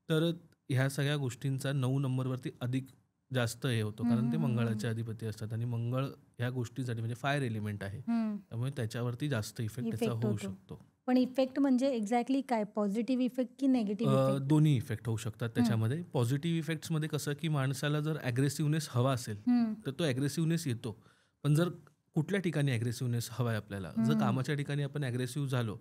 तर ह्या सगळ्या गोष्टींचा 9 नंबरवरती अधिक जास्त हे होतो कारण ते मंगळाचे अधिपती असतात आणि मंगळ ह्या गोष्टीसाठी म्हणजे फायर एलिमेंट आहे. त्यामुळे त्याच्यावरती जास्त इफेक्ट त्याचा होऊ शकतो. पण इफेक्ट म्हणजे एक्झॅक्टली काय? पॉझिटिव्ह इफेक्ट की नेगेटिव्ह इफेक्ट? दोन्ही इफेक्ट होऊ शकतात त्याच्यामध्ये. पॉझिटिव्ह इफेक्ट्समध्ये कसं की माणसाला जर ॲग्रेसिव्हनेस हवा असेल तर तो ॲग्रेसिव्हनेस येतो. पण जर कुठल्या ठिकाणी ॲग्रेसिव्हनेस हवा आहे आपल्याला, जर कामाच्या ठिकाणी आपण ॲग्रेसिव्ह झालो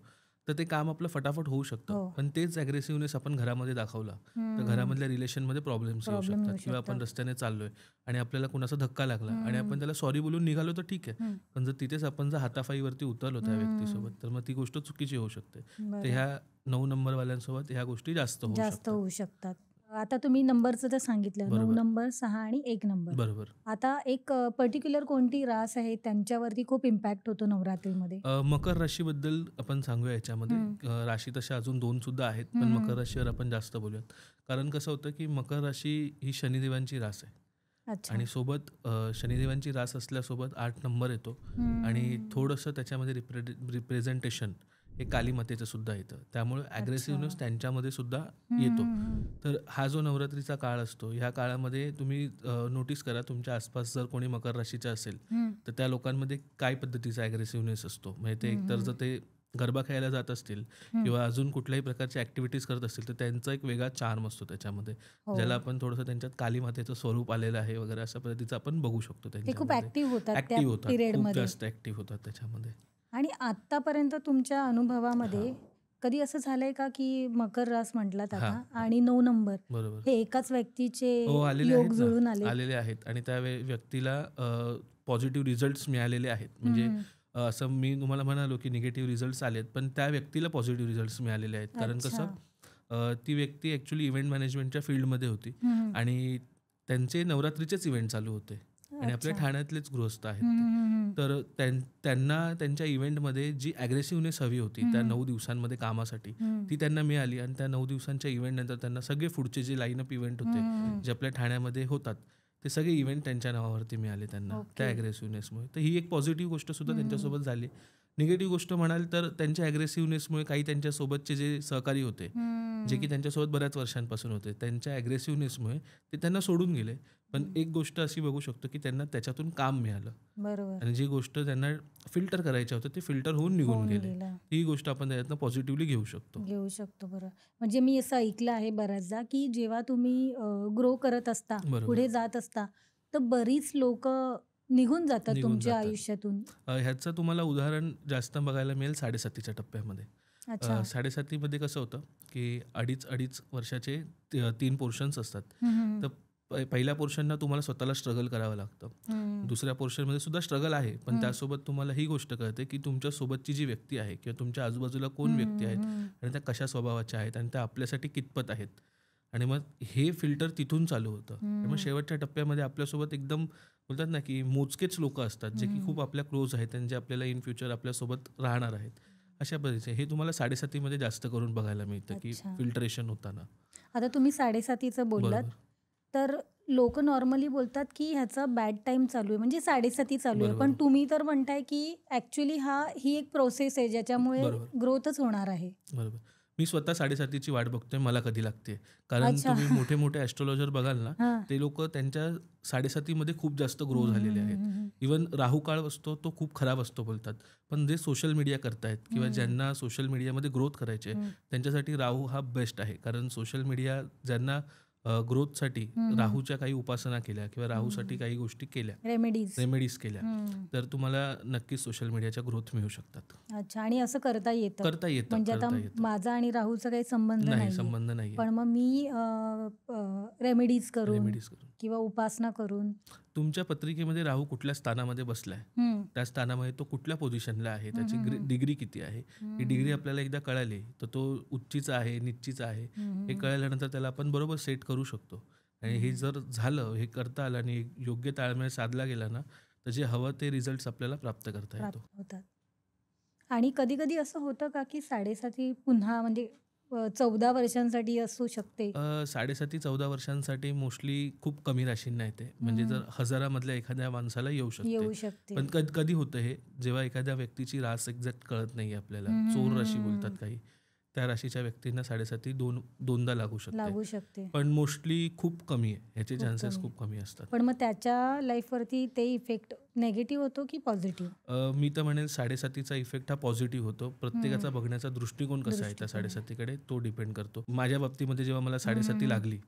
तर ते काम आपलं फटाफट होऊ शकतं. पण तेच ॲग्रेसिव्हनेस आपण घरामध्ये दाखवला तर घरामधल्या रिलेशनमध्ये प्रॉब्लेम्स येऊ शकतात. किंवा आपण रस्त्याने चाललोय आणि आपल्याला कुणाचा धक्का लागला आणि आपण त्याला सॉरी बोलून निघालो तर ठीक आहे. पण जर तिथेच आपण जर हातापाईवरती उतरलो त्या व्यक्तीसोबत तर मग ती गोष्ट चुकीची होऊ शकते. तर ह्या 9 नंबरवाल्यांसोबत ह्या गोष्टी जास्त होऊ शकतात. आता तुम्ही नंबरचं तर सांगितलं, 9 नंबर, 6 आणि 1 नंबर. बरोबर. आता एक पर्टिक्युलर कोणती रास आहे त्यांच्यावरती खूप इम्पॅक्ट होतो नवरात्रीमध्ये? मकर राशीबद्दल आपण सांगूया याच्यामध्ये. राशी तशा अजून 2 सुद्धा आहेत पण मकर राशीवर आपण जास्त बोलूयात. कारण कसं होतं की मकर राशी ही शनिदेवांची रास आहे आणि सोबत शनिदेवांची रास असल्यासोबत 8 नंबर येतो आणि थोडंसं त्याच्यामध्ये रिप्रेझेंटेशन हे कालीमातेचं सुद्धा येतं. त्यामुळे ॲग्रेसिव्हनेस त्यांच्यामध्ये सुद्धा येतो. तर हा जो नवरात्रीचा काळ असतो ह्या काळामध्ये तुम्ही नोटीस करा तुमच्या आसपास जर कोणी मकर राशीचा असेल तर त्या लोकांमध्ये काय पद्धतीचा ॲग्रेसिव्हनेस असतो. म्हणजे ते एकतर जर ते गरबा खेळायला जात असतील किंवा अजून कुठल्याही प्रकारची ॲक्टिव्हिटीज करत असतील तर त्यांचा एक वेगळा चार्म असतो त्याच्यामध्ये, ज्याला आपण थोडंसं त्यांच्यात कालीमातेचं स्वरूप आलेलं आहे वगैरे अशा पद्धतीचं आपण बघू शकतो. ते खूप ॲक्टिव्ह होतात, खूप जास्त ॲक्टिव्ह होतात त्याच्यामध्ये. आणि आतापर्यंत तुमच्या अनुभवामध्ये कधी असं झालंय का की मकर रास म्हटलात आता आणि 9 नंबर हे एकाच व्यक्तीचे योग जुळून आलेले आहेत आणि त्या व्यक्तीला पॉझिटिव्ह रिझल्ट्स मिळालेले आहेत. म्हणजे असं मी तुम्हाला म्हणालो की निगेटिव्ह रिझल्ट्स आलेत पण त्या व्यक्तीला पॉझिटिव्ह रिझल्ट्स मिळालेले आहेत. कारण कसं ती व्यक्ती ॲक्च्युली इव्हेंट मॅनेजमेंटच्या फील्डमध्ये होती आणि त्यांचे नवरात्रीचेच इव्हेंट चालू होते आणि आपल्या ठाण्यातलेच गृहस्थ आहेत तर त्यांना त्यांच्या इव्हेंटमध्ये जी ॲग्रेसिव्हनेस हवी होती त्या 9 दिवसांमध्ये कामासाठी ती त्यांना मिळाली आणि त्या 9 दिवसांच्या इव्हेंटनंतर त्यांना सगळे पुढचे जे लाईनअप इव्हेंट होते जे आपल्या ठाण्यामध्ये होतात ते सगळे इव्हेंट त्यांच्या नावावरती मिळाले त्यांना त्या ॲग्रेसिव्हनेसमुळे. तर ही एक पॉझिटिव्ह गोष्ट सुद्धा त्यांच्यासोबत झाली. निगेटिव्ह गोष्ट म्हणाल तर त्यांच्या ॲग्रेसिव्हनेसमुळे काही त्यांच्यासोबतचे जे सहकारी होते जे की त्यांच्यासोबत बऱ्याच वर्षांपासून होते त्यांच्या ॲग्रेसिव्हनेसमुळे ते त्यांना सोडून गेले. पण एक गोष्ट अशी बघू शकतो की त्यांना त्याच्यातून काम मिळालं आणि जी गोष्ट त्यांना फिल्टर करायच्या होत्या ते फिल्टर होऊन निघून गेले. ही गोष्ट आपण त्याच्यातनं पॉझिटिव्हली घेऊ शकतो. बरं. म्हणजे मी असं ऐकलं आहे बऱ्याचदा की जेव्हा तुम्ही ग्रो करत असता, पुढे जात असता तर बरीच लोक निघून जातात तुमच्या आयुष्यातून. ह्याचं तुम्हाला उदाहरण जास्त बघायला मिळेल 7.5च्या टप्प्यामध्ये. 7.5मध्ये कसं होतं की 2.5 वर्षाचे 3 पोर्शन्स असतात. तर पहिल्या पोर्शनला तुम्हाला स्वतःला स्ट्रगल करावं लागतं. दुसऱ्या पोर्शनमध्ये सुद्धा स्ट्रगल आहे, पण त्यासोबत तुम्हाला ही गोष्ट कळते की तुमच्या सोबतची जी व्यक्ती आहे किंवा तुमच्या आजूबाजूला कोण व्यक्ती आहेत आणि त्या कशा स्वभावाच्या आहेत आणि त्या आपल्यासाठी कितपत आहेत. आणि मग हे फिल्टर तिथून चालू होतं. आणि मग शेवटच्या टप्प्यामध्ये आपल्यासोबत एकदम बोलतात ना की मोजकेच लोक असतात जे की खूप आपल्या क्लोज आहेत आणि जे आपल्याला इन फ्युचर आपल्यासोबत राहणार आहेत. अशा पद्धतीचे हे तुम्हाला 7.5मध्ये जास्त करून बघायला मिळतं की फिल्टरेशन होताना. आता तुम्ही 7.5चं बोललात, तर लोक नॉर्मली बोलतात की ह्याचा बॅड टाइम चालू आहे, म्हणजे 7.5 चालू आहे. पण तुम्ही तर म्हणताय की ऍक्च्युली ही एक प्रोसेस आहे ज्याच्यामुळे ग्रोथच होणार आहे. बरोबर. मी स्वतः 7.5ची वाट बघतोय मला कधी लागते. कारण तुम्ही मोठे मोठे ॲस्ट्रोलॉजर बघाल ना, ते लोक त्यांच्या 7.5मध्ये खूप जास्त ग्रो झालेले आहेत. इवन राहू काळ असतो तो खूप खराब असतो बोलतात. पण जे सोशल मीडिया करतायत किंवा ज्यांना सोशल मीडियामध्ये ग्रोथ करायचे त्यांच्यासाठी राहू हा बेस्ट आहे. कारण सोशल मीडिया ज्यांना ग्रोथसाठी राहूच्या काही उपासना केल्या किंवा राहूसाठी काही गोष्टी केल्या, रेमेडीज केल्या, तर तुम्हाला नक्कीच सोशल मीडियाच्या ग्रोथ मिळू शकतात. अच्छा. आणि असं करता येतं म्हणजे आता माझा आणि राहूचा काही संबंध नाही, पण मग मी रेमेडीज करून किंवा उपासना करून. तुमच्या पत्रिकेमध्ये राहू कुठल्या स्थानामध्ये बसलाय, त्या स्थानामध्ये तो कुठल्या पोझिशनला आहे, त्याची डिग्री किती आहे, ही डिग्री आपल्याला एकदा कळाली तर तो उच्चीचा आहे निच्चीचा आहे हे कळल्यानंतर त्याला आपण बरोबर सेट करू शकतो. आणि हे जर झालं, हे करता आलं आणि योग्य ताळमेळ साधला गेला ना, तर जे हवं ते रिझल्ट आपल्याला प्राप्त करता येतो. आणि कधी कधी असं होतं का की 7.5 पुन्हा म्हणजे 14 वर्षांसाठी असू शकते? 7.5 14 वर्षांसाठी मोस्टली खूप कमी राशींना येते. म्हणजे जर 1000मधल्या एखाद्या माणसाला येऊ शकते. पण कधी होतं हे, जेव्हा एखाद्या व्यक्तीची रास एक्झॅक्ट कळत नाही आपल्याला, चोर राशी बोलतात काही, त्या राशीच्या व्यक्तींना 7.5 दोनदा लागू शकते. पण मोस्टली खूप कमी आहे, ह्याचे चान्सेस खूप कमी असतात. पण मग त्याच्या लाईफवरती ते इफेक्ट नेगेटिव्ह होतो की पॉझिटिव्ह? मी तर म्हणेल 7.5चा इफेक्ट हा पॉझिटिव्ह होतो. प्रत्येकाचा बघण्याचा दृष्टिकोन कसा आहे त्या 7.5कडे तो डिपेंड करतो. माझ्या बाबतीमध्ये जेव्हा मला 7.5 लागली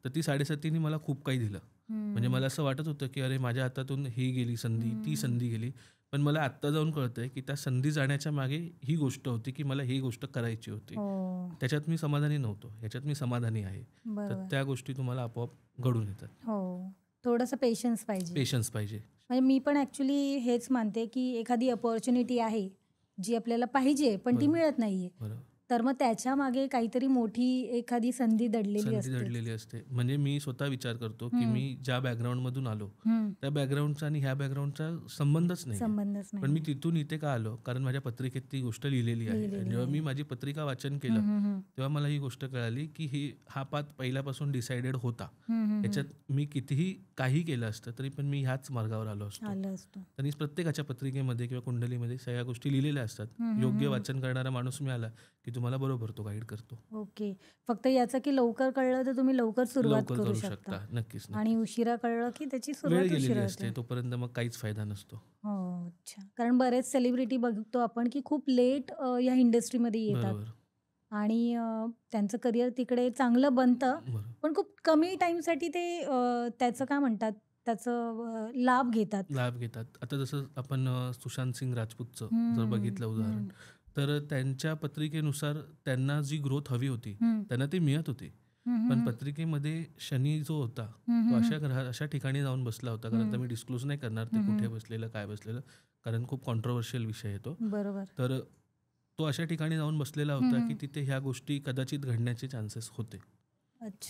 तर ती 7.5नी मला खूप काही दिलं. म्हणजे मला असं वाटत होतं की अरे माझ्या हातातून ही गेली संधी, ती संधी गेली. पण मला आत्ता जाऊन कळतंय की त्या संधी जाण्याच्या मागे ही गोष्ट होती की मला ही गोष्ट करायची होती. त्याच्यात मी समाधानी नव्हतो, ह्याच्यात मी समाधानी आहे. तर त्या गोष्टी तुम्हाला आपोआप घडून येतात. थोडंसं पेशन्स पाहिजे. म्हणजे मी पण ऍक्च्युली हेच मानते की एखादी अपॉर्च्युनिटी आहे जी आपल्याला पाहिजे पण ती मिळत नाहीये, तर मग त्याच्या मागे काहीतरी मोठी एखादी संधी दडलेली असते. म्हणजे मी स्वतः विचार करतो की मी ज्या बॅकग्राऊंडमधून आलो त्या बॅकग्राऊंडचा आणि ह्या बॅकग्राऊंडचा संबंधच नाही. पण मी तिथून इथे का आलो, कारण माझ्या पत्रिकेत ती गोष्ट लिहिलेली आहे. जेव्हा मी माझी पत्रिका वाचन केलं तेव्हा मला ही गोष्ट कळाली की हा पाथ पहिल्यापासून डिसाइडेड होता. याच्यात मी कितीही काही केलं असतं तरी पण मी ह्याच मार्गावर आलो असतो. आणि प्रत्येकाच्या पत्रिकेमध्ये किंवा कुंडलीमध्ये सगळ्या गोष्टी लिहिलेल्या असतात. योग्य वाचन करणारा माणूस मिळाला की तुम्हाला बरोबर तो गाईड करतो. ओके. फक्त याचं की लवकर कळलं तर तुम्ही लवकर सुरुवात करू शकता. नक्कीच. आणि उशिरा कळलं की त्याची सुरुवात उशिरा असते, तोपर्यंत मग काहीच फायदा नसतो. अच्छा. कारण बरेच सेलिब्रिटी बघतो आपण की खूप लेट या इंडस्ट्रीमध्ये येतात आणि त्यांचं करिअर तिकडे चांगलं बनतं पण खूप कमी टाइमसाठी ते त्याचं काय म्हणतात त्याचं लाभ घेतात. आता जसं आपण सुशांत सिंग राजपूतचं जर बघितलं उदाहरण, तर त्यांच्या पत्रिकेनुसार त्यांना जी ग्रोथ हवी होती त्यांना ती मिळत होती. पण पत्रिकेमध्ये शनी जो होता तो अशा ठिकाणी जाऊन बसला होता, कारण मी डिस्क्लोज नाही करणार ते कुठे बसलेलं काय बसलेलं, कारण खूप कॉन्ट्रोवर्शियल विषय आहे तो. तर तो अशा ठिकाणी जाऊन बसलेला होता की तिथे ह्या गोष्टी कदाचित घडण्याचे चान्सेस होते.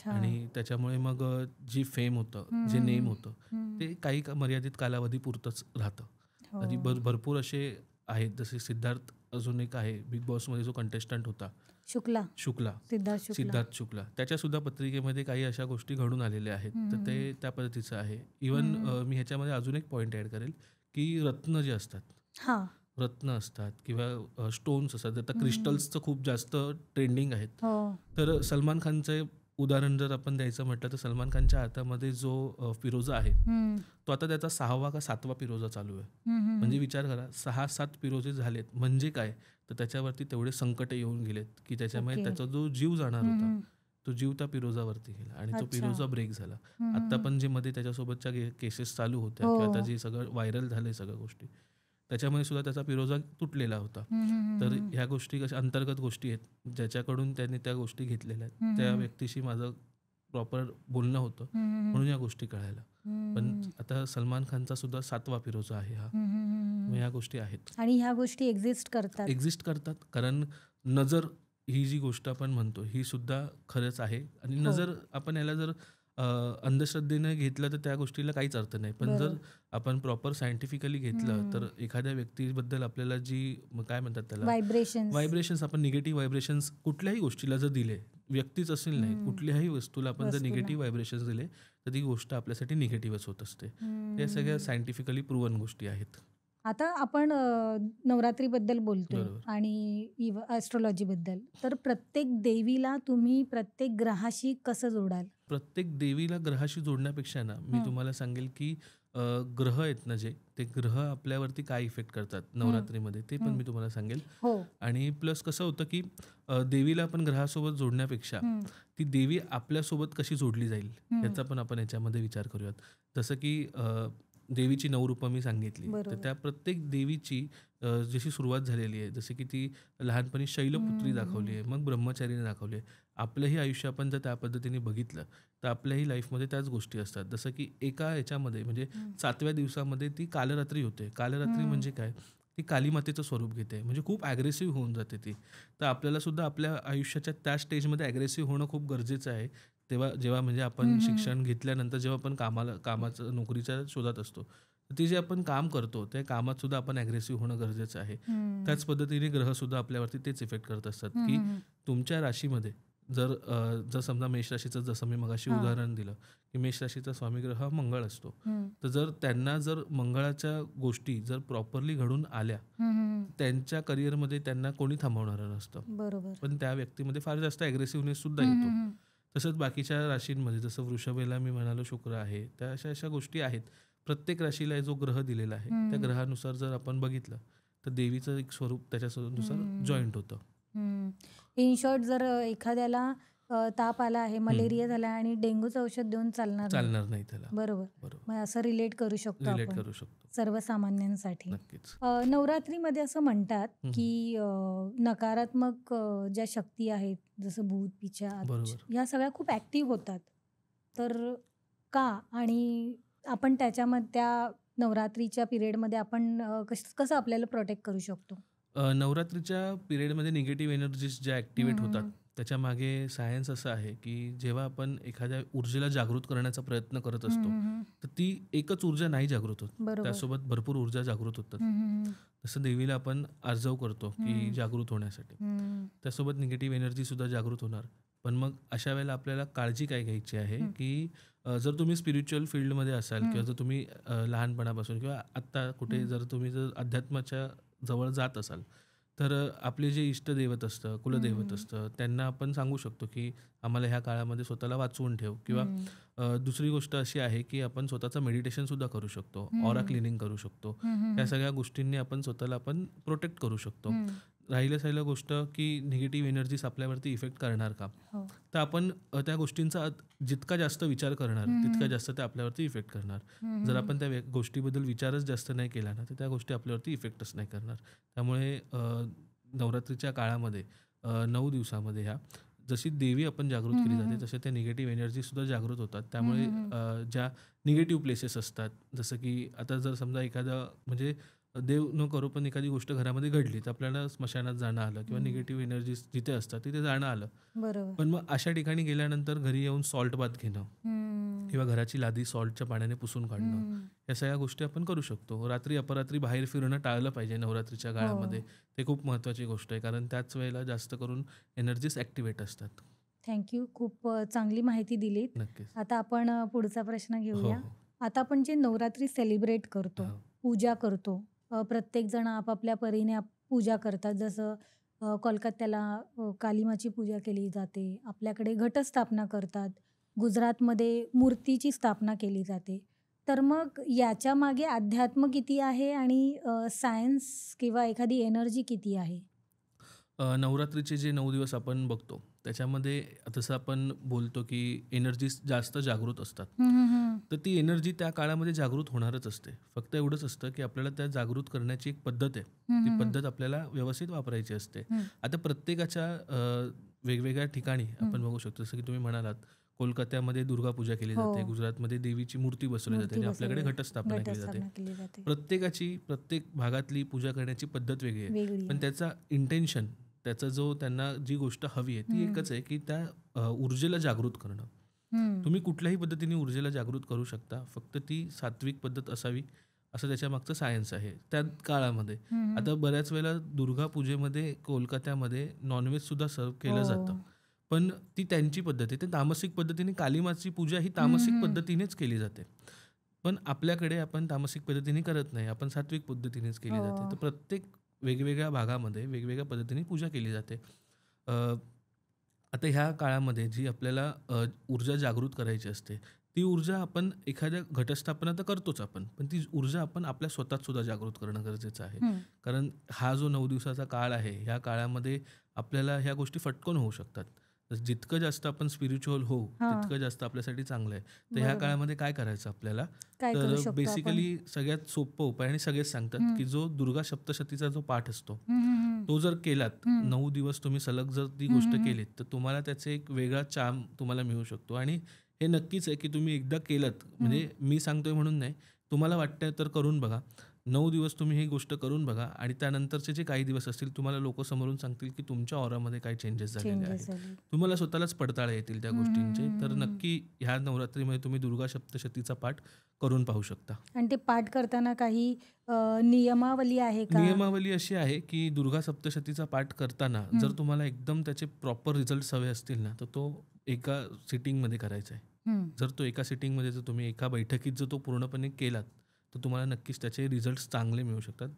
आणि त्याच्यामुळे मग जी फेम होतं, जे नेम होतं ते काही मर्यादित कालावधीपुरतंच राहतं. आणि भरपूर असे आहेत, जसे सिद्धार्थ अजून एक आहे बिग बॉसमध्ये जो कंटेस्टंट होता, सिद्धार्थ शुक्ला, त्याच्या सुद्धा पत्रिकेमध्ये काही अशा गोष्टी घडून आलेल्या आहेत. तर ते त्या पद्धतीचं आहे. इवन मी ह्याच्यामध्ये अजून एक पॉईंट ॲड करेल की रत्न जे असतात, रत्न असतात किंवा स्टोन्स असतात, आता क्रिस्टल्सचं खूप जास्त ट्रेंडिंग आहेत. तर सलमान खानचं उदाहरण जर आपण द्यायचं म्हटलं तर सलमान खानच्या हातामध्ये जो फिरोजा आहे तो आता त्याचा 6वा का 7वा फिरोजा चालू आहे. म्हणजे विचार करा, 6-7 फिरोजे झालेत म्हणजे काय, तर त्याच्यावरती तेवढे संकट येऊन गेलेत की त्याच्यामुळे त्याचा जो जीव जाणार होता तो जीव त्या फिरोजावरती गेला आणि तो फिरोजा ब्रेक झाला. आता पण जे मध्ये त्याच्यासोबतच्या केसेस चालू होत्या किंवा आता जे सगळं व्हायरल झालंय सगळ्या गोष्टी, त्याच्यामुळे सुद्धा त्याचा फिरोजा तुटलेला होता. तर ह्या गोष्टी कशा अंतर्गत गोष्टी आहेत ज्याच्याकडून त्यांनी त्या गोष्टी घेतलेल्या आहेत. त्या व्यक्तीशी माझं प्रॉपर बोलणं होतं, म्हणून या गोष्टी कळायला. पण आता सलमान खानचा सुद्धा 7वा फिरोजा आहे हा. मग ह्या गोष्टी आहेत. आणि ह्या गोष्टी एक्झिस्ट करतात. कारण नजर ही जी गोष्ट आपण म्हणतो ही सुद्धा खरंच आहे. आणि नजर आपण याला जर अंधश्रद्धेने घेतलं तर त्या गोष्टीला काहीच अर्थ नाही. पण जर आपण प्रॉपर सायंटिफिकली घेतलं तर एखाद्या व्यक्तीबद्दल आपल्याला जी काय म्हणतात त्याला व्हायब्रेशन्स, आपण निगेटिव्ह व्हायब्रेशन्स कुठल्याही गोष्टीला जर दिले, व्यक्तीच असेल नाही, कुठल्याही वस्तूला आपण जर निगेटिव्ह व्हायब्रेशन्स दिले तर ती गोष्ट आपल्यासाठी निगेटिव्हच होत असते. या सगळ्या सायंटिफिकली प्रूव्हन गोष्टी आहेत. आता आपण नवरात्रीबद्दल बोलतोय आणि ॲस्ट्रॉलॉजीबद्दल. तर प्रत्येक देवीला तुम्ही प्रत्येक ग्रहाशी कसं जोडाल? प्रत्येक देवीला ग्रहाशी जोडण्यापेक्षा ना मी तुम्हाला सांगेल की ग्रह आहेत ना जे, ते ग्रह आपल्यावरती काय इफेक्ट करतात नवरात्रीमध्ये ते पण मी तुम्हाला सांगेल. आणि प्लस कसं होतं की देवीला आपण ग्रहासोबत जोडण्यापेक्षा ती देवी आपल्यासोबत कशी जोडली जाईल याचा पण आपण याच्यामध्ये विचार करूयात. जसं की देवीची 9 रूपं मी सांगितली, तर त्या प्रत्येक देवीची जशी सुरुवात झालेली आहे, जसे की ती लहानपणी शैलपुत्री दाखवली आहे, मग ब्रह्मचारीने दाखवली आहे. आपलंही आयुष्य आपण जर त्या पद्धतीने बघितलं तर आपल्याही लाईफमध्ये त्याच गोष्टी असतात. जसं की एका याच्यामध्ये म्हणजे 7व्या दिवसामध्ये ती कालरात्री होते. कालरात्री म्हणजे काय, ती कालीमातेचं स्वरूप घेते, म्हणजे खूप ॲग्रेसिव्ह होऊन जाते ती. तर आपल्याला सुद्धा आपल्या आयुष्याच्या त्या स्टेजमध्ये ॲग्रेसिव्ह होणं खूप गरजेचं आहे. जेव्हा म्हणजे आपण शिक्षण घेतल्यानंतर जेव्हा आपण कामाचं नोकरीच्या शोधात असतो, तर ते जे आपण काम करतो त्या कामात सुद्धा आपण ॲग्रेसिव्ह होणं गरजेचं आहे. त्याच पद्धतीने ग्रह सुद्धा आपल्यावरती तेच इफेक्ट करत असतात की तुमच्या राशीमध्ये जर समजा मेष राशीचं जसं मी मगाशी उदाहरण दिलं की मेष राशीचा स्वामी ग्रह हा मंगळ असतो. तर जर मंगळाच्या गोष्टी जर प्रॉपरली घडून आल्या, त्यांच्या करिअरमध्ये त्यांना कोणी थांबवणारं नसतं. पण त्या व्यक्तीमध्ये फार जास्त ॲग्रेसिव्हनेस सुद्धा येतो. तसंच बाकीच्या राशींमध्ये जसं वृषभेला मी म्हणालो शुक्र आहे, त्या अशा गोष्टी आहेत. प्रत्येक राशीला जो ग्रह दिलेला आहे त्या ग्रहानुसार जर आपण बघितलं तर देवीचं एक स्वरूप त्याच्यानुसार जॉईंट होतं. इन शॉर्ट, जर एखाद्याला ताप आला आहे, मलेरिया झाला आणि डेंग्यूचं औषध देऊन चालणार नाही त्याला. बरोबर. मग असं रिलेट करू शकतो सर्वसामान्यांसाठी. नवरात्रीमध्ये असं म्हणतात की नकारात्मक ज्या शक्ती आहेत, जसं भूत, पिशाच, या सगळ्या खूप ऍक्टिव्ह होतात. तर का, आणि आपण त्या नवरात्रीच्या पिरियडमध्ये आपण कसं आपल्याला प्रोटेक्ट करू शकतो? नवरात्रीच्या पिरियडमध्ये निगेटिव्ह एनर्जीज ज्या ॲक्टिवेट होतात त्याच्या मागे सायन्स असं आहे की जेव्हा आपण एखाद्या ऊर्जेला जागृत करण्याचा प्रयत्न करत असतो तर ती एकच ऊर्जा नाही जागृत होत, त्यासोबत भरपूर ऊर्जा जागृत होतात. तसं देवीला आपण आर्जव करतो की जागृत होण्यासाठी, त्यासोबत निगेटिव्ह एनर्जी सुद्धा जागृत होणार. पण मग अशा वेळेला आपल्याला काळजी काय घ्यायची आहे की जर तुम्ही स्पिरिच्युअल फील्डमध्ये असाल किंवा जर तुम्ही लहानपणापासून किंवा आत्ता कुठे जर अध्यात्माच्या जवळ जात असाल तर आपले जे इष्टदैवत असतं, कुलदैवत असतं, त्यांना आपण सांगू शकतो की आम्हाला ह्या काळामध्ये स्वतःला वाचवून ठेव. किंवा दुसरी गोष्ट अशी आहे की आपण स्वतःचं मेडिटेशन सुद्धा करू शकतो, ऑरा क्लिनिंग करू शकतो. या सगळ्या गोष्टींनी आपण स्वतःला प्रोटेक्ट करू शकतो. राहिलं गोष्ट की निगेटिव्ह एनर्जीज आपल्यावरती इफेक्ट करणार का, तर आपण त्या गोष्टींचा जितका जास्त विचार करणार तितका जास्त ते आपल्यावरती इफेक्ट करणार. जर आपण त्या गोष्टीबद्दल विचारच जास्त नाही केला ना तर त्या गोष्टी आपल्यावरती इफेक्टच नाही करणार. त्यामुळे नवरात्रीच्या काळामध्ये 9 दिवसामध्ये ह्या जशी देवी आपण जागृत केली जाते तसे त्या निगेटिव्ह एनर्जी सुद्धा जागृत होतात. त्यामुळे ज्या निगेटिव्ह प्लेसेस असतात, जसं की आता जर समजा एखादा म्हणजे देव न करो पण एखादी गोष्ट घरामध्ये घडली तर आपल्याला स्मशानात जाणं आलं किंवा निगेटिव्ह एनर्जीज जिथे असतात तिथे जाणं आलं. पण मग अशा ठिकाणी गेल्यानंतर घरी येऊन सॉल्ट बाथ घेणं किंवा घराची लादी सॉल्टच्या पाण्याने पुसून काढणं, या सगळ्या गोष्टी आपण करू शकतो. रात्री अपरात्री बाहेर फिरणं टाळलं पाहिजे नवरात्रीच्या काळामध्ये, ते खूप महत्त्वाची गोष्ट आहे कारण त्याच वेळेला जास्त करून एनर्जीज ॲक्टिवेट असतात. थँक्यू, खूप चांगली माहिती दिलीत. नक्कीच. आता आपण पुढचा प्रश्न घेऊया. आता आपण जे नवरात्री सेलिब्रेट करतो, पूजा करतो, प्रत्येक जण आपापल्या परीने पूजा करतात. जसं कोलकात्याला कालीमाची पूजा केली जाते, आपल्याकडे घटस्थापना करतात, गुजरातमध्ये मूर्तीची स्थापना केली जाते. तर मग याच्या मागे अध्यात्म किती आहे आणि सायन्स किंवा एखादी एनर्जी किती आहे? नवरात्रीचे जे 9 दिवस आपण बघतो त्याच्यामध्ये तसं आपण बोलतो की एनर्जीज जास्त जागृत असतात. तर ती एनर्जी त्या काळामध्ये जागृत होणारच असते. फक्त एवढंच असतं की आपल्याला त्या जागृत करण्याची एक पद्धत आहे, ती पद्धत आपल्याला व्यवस्थित वापरायची असते. आता प्रत्येकाच्या वेगवेगळ्या ठिकाणी आपण बघू शकतो, जसं की तुम्ही म्हणालात कोलकात्यामध्ये दुर्गा पूजा केली जाते, हो. गुजरातमध्ये देवीची मूर्ती बसवली जाते आणि आपल्याकडे घटस्थापना केली जाते. केली जाते. प्रत्येक भागातली पूजा करण्याची पद्धत वेगळी आहे, वेगळी पण आहे. त्याचा इंटेन्शन, त्याचा जो त्यांना जी गोष्ट हवी आहे ती एकच आहे, की त्या ऊर्जेला जागृत करणं. तुम्ही कुठल्याही पद्धतीने ऊर्जेला जागृत करू शकता, फक्त ती सात्विक पद्धत असावी असं त्याच्यामागचं सायन्स आहे त्या काळामध्ये. आता बऱ्याच वेळेला दुर्गा पूजेमध्ये कोलकात्यामध्ये नॉनव्हेज सुद्धा सर्व केलं जातं, पण ती त्यांची पद्धत आहे. ते तामसिक पद्धतीने कालीमाची पूजा ही तामसिक पद्धतीनेच केली जाते, पण आपल्याकडे आपण तामसिक पद्धतीने करत नाही, आपण सात्विक पद्धतीनेच केली जाते. तर प्रत्येक वेगवेगळ्या भागामध्ये वेगवेगळ्या पद्धतीने पूजा केली जाते. आता ह्या काळामध्ये जी आपल्याला ऊर्जा जागृत करायची असते, ती ऊर्जा आपण एखाद्या घटस्थापना तर करतोच आपण, पण ती ऊर्जा आपण आपल्या स्वतःत सुद्धा जागृत करणं गरजेचं आहे. कारण हा जो 9 दिवसाचा काळ आहे, ह्या काळामध्ये आपल्याला ह्या गोष्टी फटकन होऊ शकतात. तर जितकं जास्त आपण स्पिरिच्युअल होऊ, तितकं जास्त आपल्यासाठी चांगलं आहे. तर ह्या काळामध्ये काय करायचं आपल्याला, तर बेसिकली सगळ्यात सोपं उपाय आणि सगळेच सांगतात, की जो दुर्गा सप्तशतीचा जो पाठ असतो तो जर केलात, 9 दिवस तुम्ही सलग जर ती गोष्ट केलीत, तर तुम्हाला त्याचे एक वेगळा चार्म तुम्हाला मिळू शकतो. आणि हे नक्कीच आहे, की तुम्ही एकदा केलंत, म्हणजे मी सांगतोय म्हणून नाही, तुम्हाला वाटतंय तर करून बघा. 9 दिवस तुम्ही ही गोष्ट करून बघा आणि त्यानंतरचे जे काही दिवस असतील तुम्हाला लोक समोरून सांगतील, की तुमच्या ऑरामध्ये काय चेंजेस झालेले आहेत. तुम्हाला स्वतःलाच पडताळा येतील त्या गोष्टींचे. तर नक्की ह्या नवरात्रीमध्ये तुम्ही दुर्गा सप्तशतीचा पाठ करून पाहू शकता. आणि ते पाठ करताना काही नियमावली आहे का? नियमावली अशी आहे, की दुर्गा सप्तशतीचा पाठ करताना जर तुम्हाला एकदम त्याचे प्रॉपर रिझल्ट हवे असतील ना, तर तो एका सिटिंगमध्ये करायचा आहे. जर तो एका सिटिंगमध्ये जर तुम्ही एका बैठकीत जर तो पूर्णपणे केलात, तर तुम्हाला नक्कीच त्याचे रिझल्ट्स चांगले मिळू शकतात.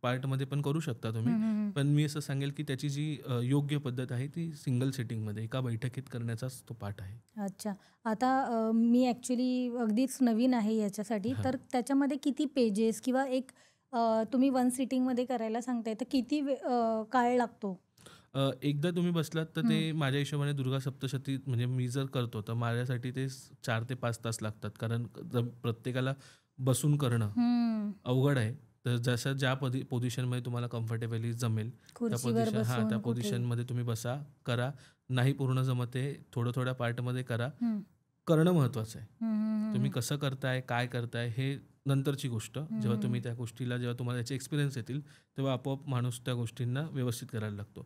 पार्टमध्ये पण करू शकता तुम्ही, पण मी असं सांगेल, की त्याची जी योग्य पद्धत आहे ती सिंगल सिटिंगमध्ये एका बैठकीत करण्याचाच तो पाठ आहे. अच्छा. आता मी ॲक्च्युली अगदीच नवीन आहे याच्यासाठी, तर त्याच्यामध्ये किती पेजेस किंवा एक तुम्ही वन सिटिंगमध्ये करायला सांगताय, तर किती काळ लागतो? एकदा तुम्ही बसलात तर ते माझ्या हिशोबाने दुर्गा सप्तशती म्हणजे मी जर करतो तर माझ्यासाठी ते 4 ते 5 तास लागतात. कारण प्रत्येकाला बसून करणं अवघड आहे. तर जसं ज्या पोझिशनमध्ये तुम्हाला कम्फर्टेबली जमेल त्या पोझिशनमध्ये तुम्ही बसा, करा. नाही पूर्ण जमत आहे, थोड्या पार्टमध्ये करा. करणं महत्त्वाचं आहे. तुम्ही कसं करताय, काय करताय हे नंतरची गोष्ट. जेव्हा तुम्ही त्या गोष्टीला जेव्हा तुम्हाला त्याचे एक्सपिरियन्स येतील, तेव्हा आपोआप माणूस त्या गोष्टींना व्यवस्थित करायला लागतो.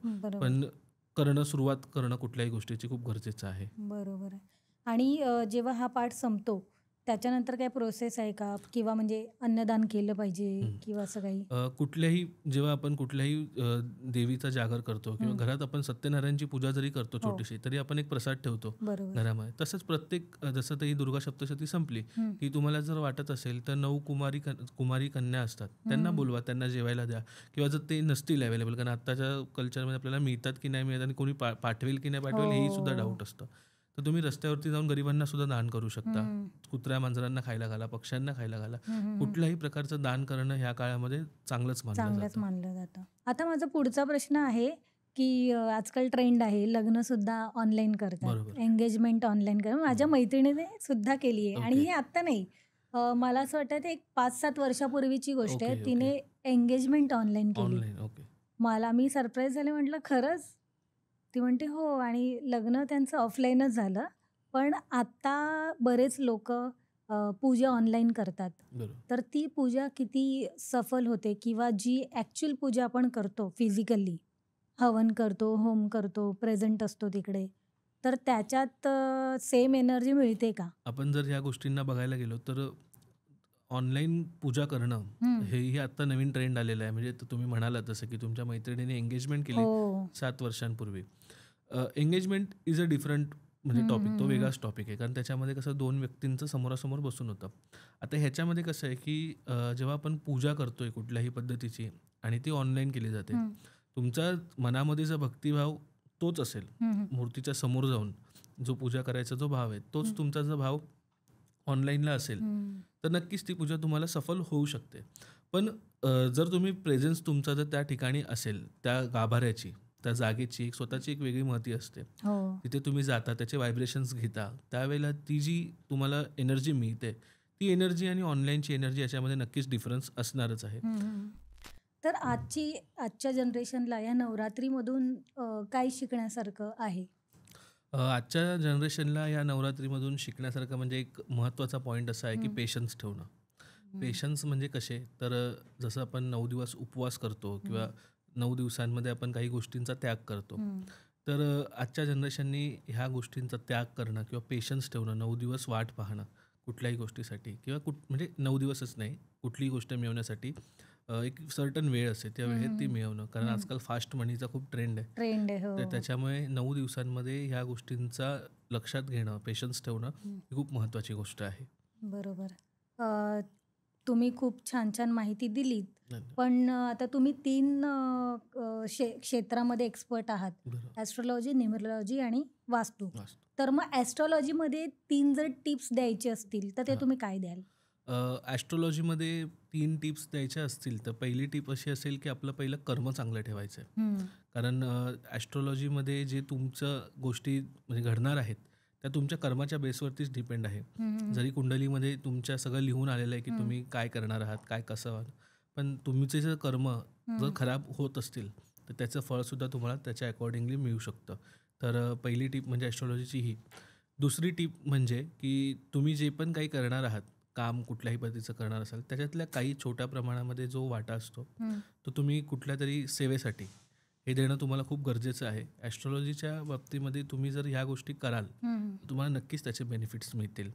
पण सुरुवात करणं कुठल्याही गोष्टीची खूप गरजेचं आहे. बरोबर आहे. आणि जेव्हा हा पाठ संपतो त्याच्यानंतर काय प्रोसेस आहे का? किंवा म्हणजे अन्नदान केलं पाहिजे किंवा असं काही? जेव्हा आपण कुठल्याही देवीचा जागर करतो किंवा घरात आपण सत्यनारायणची पूजा जरी करतो छोटीशी, तरी आपण एक प्रसाद ठेवतो घरामध्ये. तसंच जसं ही दुर्गा सप्तशती संपली, की तुम्हाला जर वाटत असेल तर 9 कुमारी कन्या असतात, त्यांना बोलवा, त्यांना जेवायला द्या. किंवा जर ते नसतील अवेलेबल, कारण आत्ताच्या कल्चरमध्ये आपल्याला मिळतात की नाही मिळत आणि कोणी पाठवेल की नाही पाठवेल हेही सुद्धा डाऊट असतं. तर तुम्ही रस्त्यावरती जाऊन गरिबांना सुद्धा दान करू शकता. कुत्र्या मांजरांना खायला घाला, पक्ष्यांना खायला घाला. कुठल्याही प्रकारचं दान करणं ह्या काळामध्ये चांगलंच मानलं जातं. आता माझा पुढचा प्रश्न आहे, की आजकाल ट्रेंड आहे लग्न सुद्धा ऑनलाईन करतात, एंगेजमेंट ऑनलाईन करतात. माझ्या मैत्रिणीने सुद्धा केली आहे आणि हे आत्ता नाही, मला असं वाटतं ते 5-7 वर्षापूर्वीची गोष्ट आहे. तिने एंगेजमेंट ऑनलाईन केली. मी सरप्राईज झाले, म्हटलं खरंच? ती म्हणते हो, आणि लग्न त्यांचं ऑफलाईनच झालं. पण आता बरेच लोक पूजा ऑनलाईन करतात. तर ती पूजा किती सफल होते, किंवा जी ॲक्च्युअल पूजा आपण करतो फिजिकली, हवन करतो, होम करतो, प्रेझेंट असतो तिकडे, तर त्याच्यात सेम एनर्जी मिळते का? आपण जर ह्या गोष्टींना बघायला गेलो तर ऑनलाईन पूजा करणं हेही आता नवीन ट्रेंड आलेला आहे. म्हणजे तुम्ही म्हणालात जसं की तुमच्या मैत्रिणीने एंगेजमेंट केली 7 वर्षांपूर्वी. एंगेजमेंट इज अ डिफरंट म्हणजे टॉपिक, तो वेगळाच टॉपिक आहे. कारण त्याच्यामध्ये कसं 2 व्यक्तींचं समोरासमोर बसून होतं. आता ह्याच्यामध्ये कसं आहे, की जेव्हा आपण पूजा करतोय कुठल्याही पद्धतीची आणि ती ऑनलाईन केली जाते, तुमच्या मनामध्ये जो भक्तिभाव तोच असेल, मूर्तीच्या समोर जाऊन जो पूजा करायचा जो भाव आहे तोच तुमचा जो भाव ऑनलाईनला असेल, तर नक्कीच ती पूजा तुम्हाला सफल होऊ शकते. पण जर तुम्ही प्रेझेन्स तुमचा जर त्या ठिकाणी असेल, त्या गाभाऱ्याची, त्या जागेची एक स्वतःची एक वेगळी महती असते. तिथे तुम्ही जाता, त्याचे व्हायब्रेशन्स घेता, त्यावेळेला ती जी तुम्हाला एनर्जी मिळते, ती एनर्जी आणि ऑनलाईनची एनर्जी याच्यामध्ये नक्कीच डिफरन्स असणारच आहे. तर आजच्या जनरेशनला या नवरात्रीमधून काय शिकण्यासारखं आहे? आजच्या जनरेशनला या नवरात्रीमधून शिकण्यासारखं म्हणजे एक महत्त्वाचा पॉईंट असा आहे की पेशन्स ठेवणं. पेशन्स म्हणजे कसे तर जसं आपण 9 दिवस उपवास करतो किंवा 9 दिवसांमध्ये आपण काही गोष्टींचा त्याग करतो. तर आजच्या जनरेशननी ह्या गोष्टींचा त्याग करणं किंवा पेशन्स ठेवणं, 9 दिवस वाट पाहणं कुठल्याही गोष्टीसाठी किंवा म्हणजे 9 दिवसच नाही, कुठलीही गोष्ट मिळवण्यासाठी एक सर्टन वेळ असते, त्या वेळेत ती मिळवणं. कारण आजकाल फास्ट मनीचा खूप ट्रेंड आहे. ट्रेंड आहे. हो, तर हो. त्याच्यामुळे 9 दिवसांमध्ये ह्या गोष्टींचा लक्षात घेणं, पेशन्स ठेवणं ही खूप महत्त्वाची गोष्ट आहे. बरोबर. तुम्ही खूप छान छान माहिती दिलीत. धन्यवाद. पण आता तुम्ही 3 क्षेत्रामध्ये एक्सपर्ट आहात. बरोबर. ॲस्ट्रोलॉजी, न्यूमरोलॉजी आणि वास्तू. वास्तू. तर मग ॲस्ट्रोलॉजीमध्ये 3 जर टिप्स द्यायचे असतील तर ते हां. तुम्ही काय द्याल? ॲस्ट्रोलॉजीमध्ये 3 टिप्स द्यायच्या असतील तर पहिली टिप अशी असेल की आपलं पहिलं कर्म चांगलं ठेवायचं आहे. कारण ॲस्ट्रोलॉजीमध्ये जे तुमचं गोष्टी म्हणजे घडणार आहेत त्या तुमच्या कर्माच्या बेसवरतीच डिपेंड आहे. जरी कुंडलीमध्ये तुमच्या सगळं लिहून आलेलं आहे की तुम्ही काय करणार आहात, काय कसं आहात, पण तुमचे जर कर्म जर खराब होत असतील तर त्याचं फळसुद्धा तुम्हाला त्याच्या अकॉर्डिंगली मिळू शकतं. तर पहिली टिप म्हणजे ॲस्ट्रोलॉजीची ही. दुसरी टिप म्हणजे की तुम्ही जे पण काही करणार आहात, काम कुठल्याही पद्धतीचं करणार असाल, त्याच्यातल्या काही छोट्या प्रमाणामध्ये जो वाटा असतो तो तुम्ही कुठल्या तरी सेवेसाठी हे देणं तुम्हाला खूप गरजेचं आहे. ॲस्ट्रोलॉजीच्या बाबतीमध्ये तुम्ही जर ह्या गोष्टी कराल तुम्हाला नक्कीच त्याचे बेनिफिट्स मिळतील.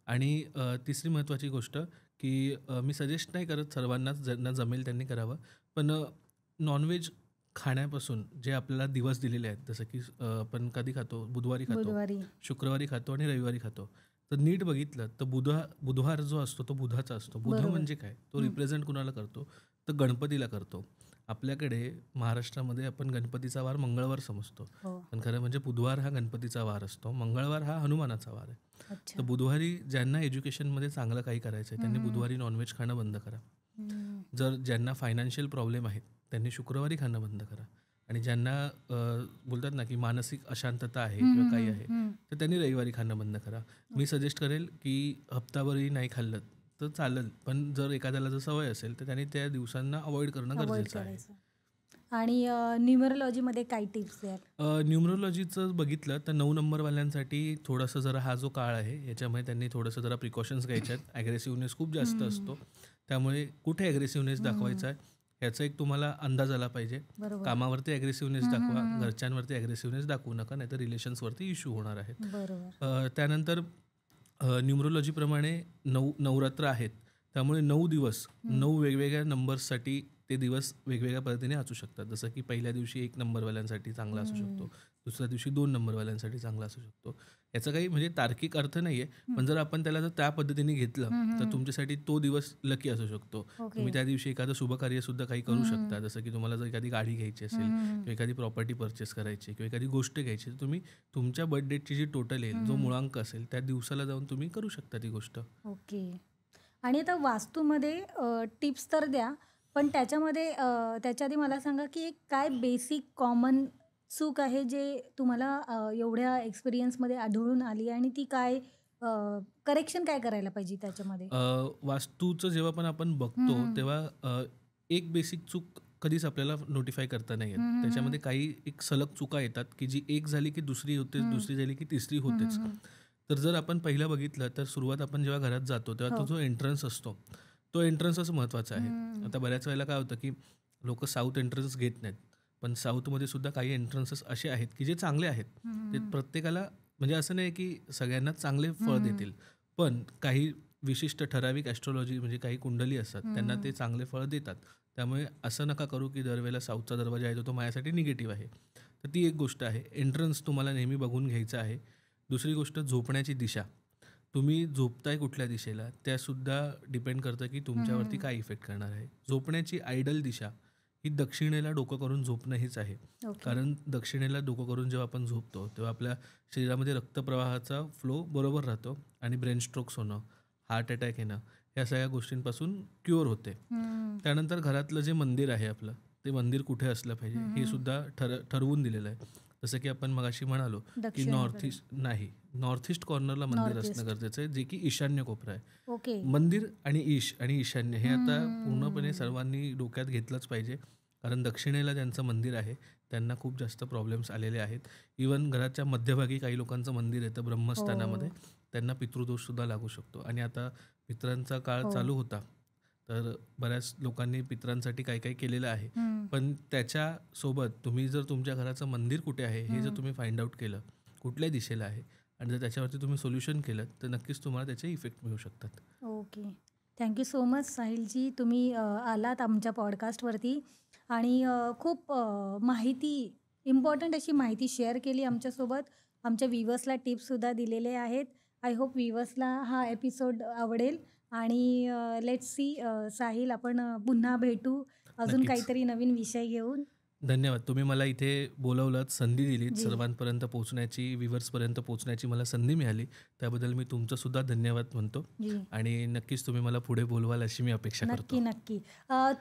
आणि तिसरी महत्त्वाची गोष्ट की मी सजेस्ट नाही करत सर्वांनाच, ज्यांना जमेल त्यांनी करावं, पण नॉनव्हेज खाण्यापासून जे आपल्याला दिवस दिलेले आहेत, जसं की आपण कधी खातो, बुधवारी खातो, बुधवारी. शुक्रवारी खातो आणि रविवारी खातो. तर नीट बघितलं तर बुधवार जो असतो तो बुधाचा असतो. बुध बरोबर. म्हणजे काय, तो रिप्रेझेंट कुणाला करतो तर गणपतीला करतो. आपल्याकडे महाराष्ट्रामध्ये आपण गणपतीचा वार मंगळवार समजतो, हो. पण खरं म्हणजे बुधवार हा गणपतीचा वार असतो, मंगळवार हा हनुमानाचा वार आहे. तर अच्छा. बुधवारी ज्यांना एज्युकेशनमध्ये चांगलं काही करायचं आहे त्यांनी बुधवारी नॉनव्हेज खाणं बंद करा. जर ज्यांना फायनान्शियल प्रॉब्लेम आहेत त्यांनी शुक्रवारी खाणं बंद करा. आणि ज्यांना बोलतात ना की मानसिक अशांतता आहे किंवा काही आहे तर त्यांनी रविवारी खाणं बंद करा. मी सजेस्ट करेल की हप्ताभरही नाही खाल्लं तर चालेल, पण जर एखाद्याला जर सवय असेल तर त्यांनी त्या दिवसांना अवॉइड करणं अवॉइड गरजेचं आहे. करायचं. आणि न्यूमरोलॉजीमध्ये काय टिप्स द्याल? न्यूमरोलॉजीचं बघितलं तर 9 नंबरवाल्यांसाठी थोडंसं जरा हा जो काळ आहे याच्यामध्ये त्यांनी थोडंसं जरा प्रिकॉशन्स घ्यायच्या आहेत. ॲग्रेसिव्हनेस खूप जास्त असतो, त्यामुळे कुठे ॲग्रेसिव्हनेस दाखवायचा आहे ह्याचा एक तुम्हाला अंदाज आला पाहिजे. बरोबर. कामावरती ॲग्रेसिव्हनेस दाखवा, घरच्यांवरती ॲग्रेसिव्हनेस दाखवू नका, नाहीतर रिलेशन्सवरती इश्यू होणार आहेत. बरोबर. त्यानंतर न्यूमरोलॉजीप्रमाणे नवरात्र आहेत, त्यामुळे 9 दिवस 9 वेगवेगळ्या नंबर्ससाठी ते दिवस वेगवेगळ्या पद्धतीने असू शकतात. जसं की पहिल्या दिवशी 1 नंबरवाल्यांसाठी चांगला असू शकतो, दुसऱ्या दिवशी 2 नंबरवाल्यांसाठी चांगला असू शकतो. याचा काही म्हणजे तार्किक अर्थ नाही आहे, पण जर आपण त्याला जर त्या पद्धतीने घेतलं तर तुमच्यासाठी तो दिवस लकी असू शकतो. तुम्ही त्या दिवशी एखादं शुभकार्यसुद्धा काही करू शकता, जसं की तुम्हाला जर एखादी गाडी घ्यायची असेल किंवा एखादी प्रॉपर्टी परचेस करायची किंवा एखादी गोष्ट घ्यायची, तर तुम्ही तुमच्या बर्थ डेटची जी टोटल येईल, जो मुळांक असेल, त्या दिवसाला जाऊन तुम्ही करू शकता ती गोष्ट. ओके. आणि आता वास्तूमध्ये टिप्स तर द्या, पण त्याच्यामध्ये त्याच्या आधी मला सांगा की एक काय बेसिक कॉमन चूक आहे जे तुम्हाला एवढ्या एक्सपिरियन्समध्ये आढळून आली आणि ती काय करेक्शन काय करायला पाहिजे त्याच्यामध्ये? वास्तूचं जेव्हा पण आपण बघतो तेव्हा एक बेसिक चूक कधीच आपल्याला नोटिफाय करता नाही येत. त्याच्यामध्ये काही एक सलग चुका येतात की जी एक झाली की दुसरी होतेच, दुसरी झाली की तिसरी होतेच. तर जर आपण पहिलं बघितलं तर सुरुवात आपण जेव्हा घरात जातो तेव्हा तो जो एंट्रन्स असतो तो एंट्रन्सच महत्त्वाचा आहे. आता बऱ्याच वेळेला काय होतं की लोक साऊथ एंट्रन्स घेत नाहीत, पण साऊथमध्ये सुद्धा काही एंट्रन्सेस असे आहेत की जे चांगले आहेत. ते प्रत्येकाला म्हणजे असं नाही की सगळ्यांनाच चांगले फळ देतील, पण काही विशिष्ट ठराविक ॲस्ट्रोलॉजी म्हणजे काही कुंडली असतात त्यांना ते चांगले फळ देतात. त्यामुळे असं नका करू की दरवेळेला साऊथचा दरवाजा आहे तो माझ्यासाठी निगेटिव्ह आहे. तर ती एक गोष्ट आहे, एंट्रन्स तुम्हाला नेहमी बघून घ्यायचं आहे. दुसरी गोष्ट झोपण्याची दिशा, तुम्ही झोपताय कुठल्या दिशेला त्यासुद्धा डिपेंड करतं की तुमच्यावरती काय इफेक्ट करणार आहे. झोपण्याची आयडल दिशा ही दक्षिणेला डोकं करून झोपणं हीच आहे. कारण दक्षिणेला डोकं करून जेव्हा आपण झोपतो तेव्हा आपल्या शरीरामध्ये रक्तप्रवाहाचा फ्लो बरोबर राहतो आणि ब्रेन स्ट्रोक्स होणं, हार्ट अटॅक येणं या सगळ्या गोष्टींपासून क्युअर होते. त्यानंतर घरातलं जे मंदिर आहे आपलं, ते मंदिर कुठे असलं पाहिजे हे सुद्धा ठरवून दिलेलं आहे. जसं की आपण मगाशी म्हणालो की नॉर्थ ईस्ट कॉर्नरला मंदिर असणं गरजेचं आहे, जे की ईशान्य कोपरा आहे. मंदिर आणि ईश आणि ईशान्य हे आता पूर्णपणे सर्वांनी डोक्यात घेतलंच पाहिजे. कारण दक्षिणेला ज्यांचं मंदिर आहे त्यांना खूप जास्त प्रॉब्लेम्स आलेले आहेत. इवन घराच्या मध्यभागी काही लोकांचं मंदिर येतं ब्रह्मस्थानामध्ये, हो, त्यांना पितृदोषसुद्धा लागू शकतो. आणि आता पितरांचा काळ हो. चालू होता, तर बऱ्याच लोकांनी पितरांसाठी काही काही केलेलं आहे. हं, पण त्याच्यासोबत तुम्ही जर तुमच्या घराचं मंदिर कुठे आहे हे जर हं. तुम्ही फाइंड आउट केलं, कुठल्या दिशेला आहे, आणि जर त्याच्यावरती तुम्ही सोल्युशन केलं, तर नक्कीच तुम्हाला त्याचे इफेक्ट मिळू शकतात. Okay. Thank you so much Sahilji. तुम्ही आलात आमच्या पॉडकास्टवरती आणि खूप माहिती इम्पॉर्टंट अशी माहिती शेअर केली आमच्यासोबत. आमच्या व्ह्यूअर्सला टिप्ससुद्धा दिलेले आहेत. आय होप व्ह्यूअर्सला हा एपिसोड आवडेल आणि लेट्स सी साहिल आपण पुन्हा भेटू अजून नक्कीच. काहीतरी नवीन विषय घेऊन. धन्यवाद. तुम्ही मला इथे बोलावलंत, संधी दिलीत, जी, सर्वांपर्यंत पोहोचण्याची, व्ह्यूअर्सपर्यंत पोहोचण्याची मला संधी मिळाली. त्याबद्दल मी तुमचंसुद्धा धन्यवाद म्हणतो. जी. आणि नक्कीच तुम्ही मला पुढे बोलवाल अशी मी अपेक्षा करतो. नक्की, नक्की.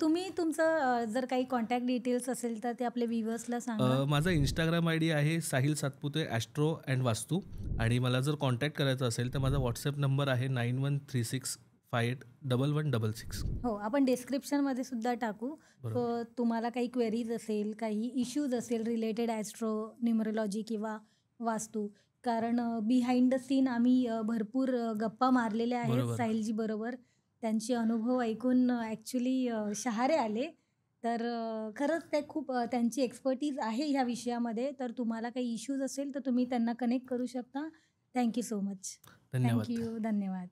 तुम्ही तुमचं जर काही कॉन्टॅक्ट डिटेल्स असेल तर ते आपल्या व्ह्यूअर्सला सांगा. माझा Instagram ID आहे साहिल सातपुते ॲस्ट्रो अँड वास्तू. आणि मला जर कॉन्टॅक्ट करायचा असेल तर माझा WhatsApp नंबर आहे 9136581166. हो, आपण डिस्क्रिप्शनमध्ये सुद्धा टाकू. बरोबर. तुम्हाला काही क्वेरीज असेल, काही इश्यूज असेल रिलेटेड ॲस्ट्रो, न्यूमरोलॉजी किंवा वास्तू. कारण बिहाइंड द सीन आम्ही भरपूर गप्पा मारलेल्या आहेत बरोबर. साहिलजी बरोबर. त्यांचे अनुभव ऐकून ॲक्चुअली शहारे आले. तर खरंच ते खूप त्यांची एक्सपर्टीज आहे ह्या विषयामध्ये. तर तुम्हाला काही इश्यूज असेल तर तुम्ही त्यांना कनेक्ट करू शकता. Thank you so much. Thank धन्यवाद. धन्यवाद.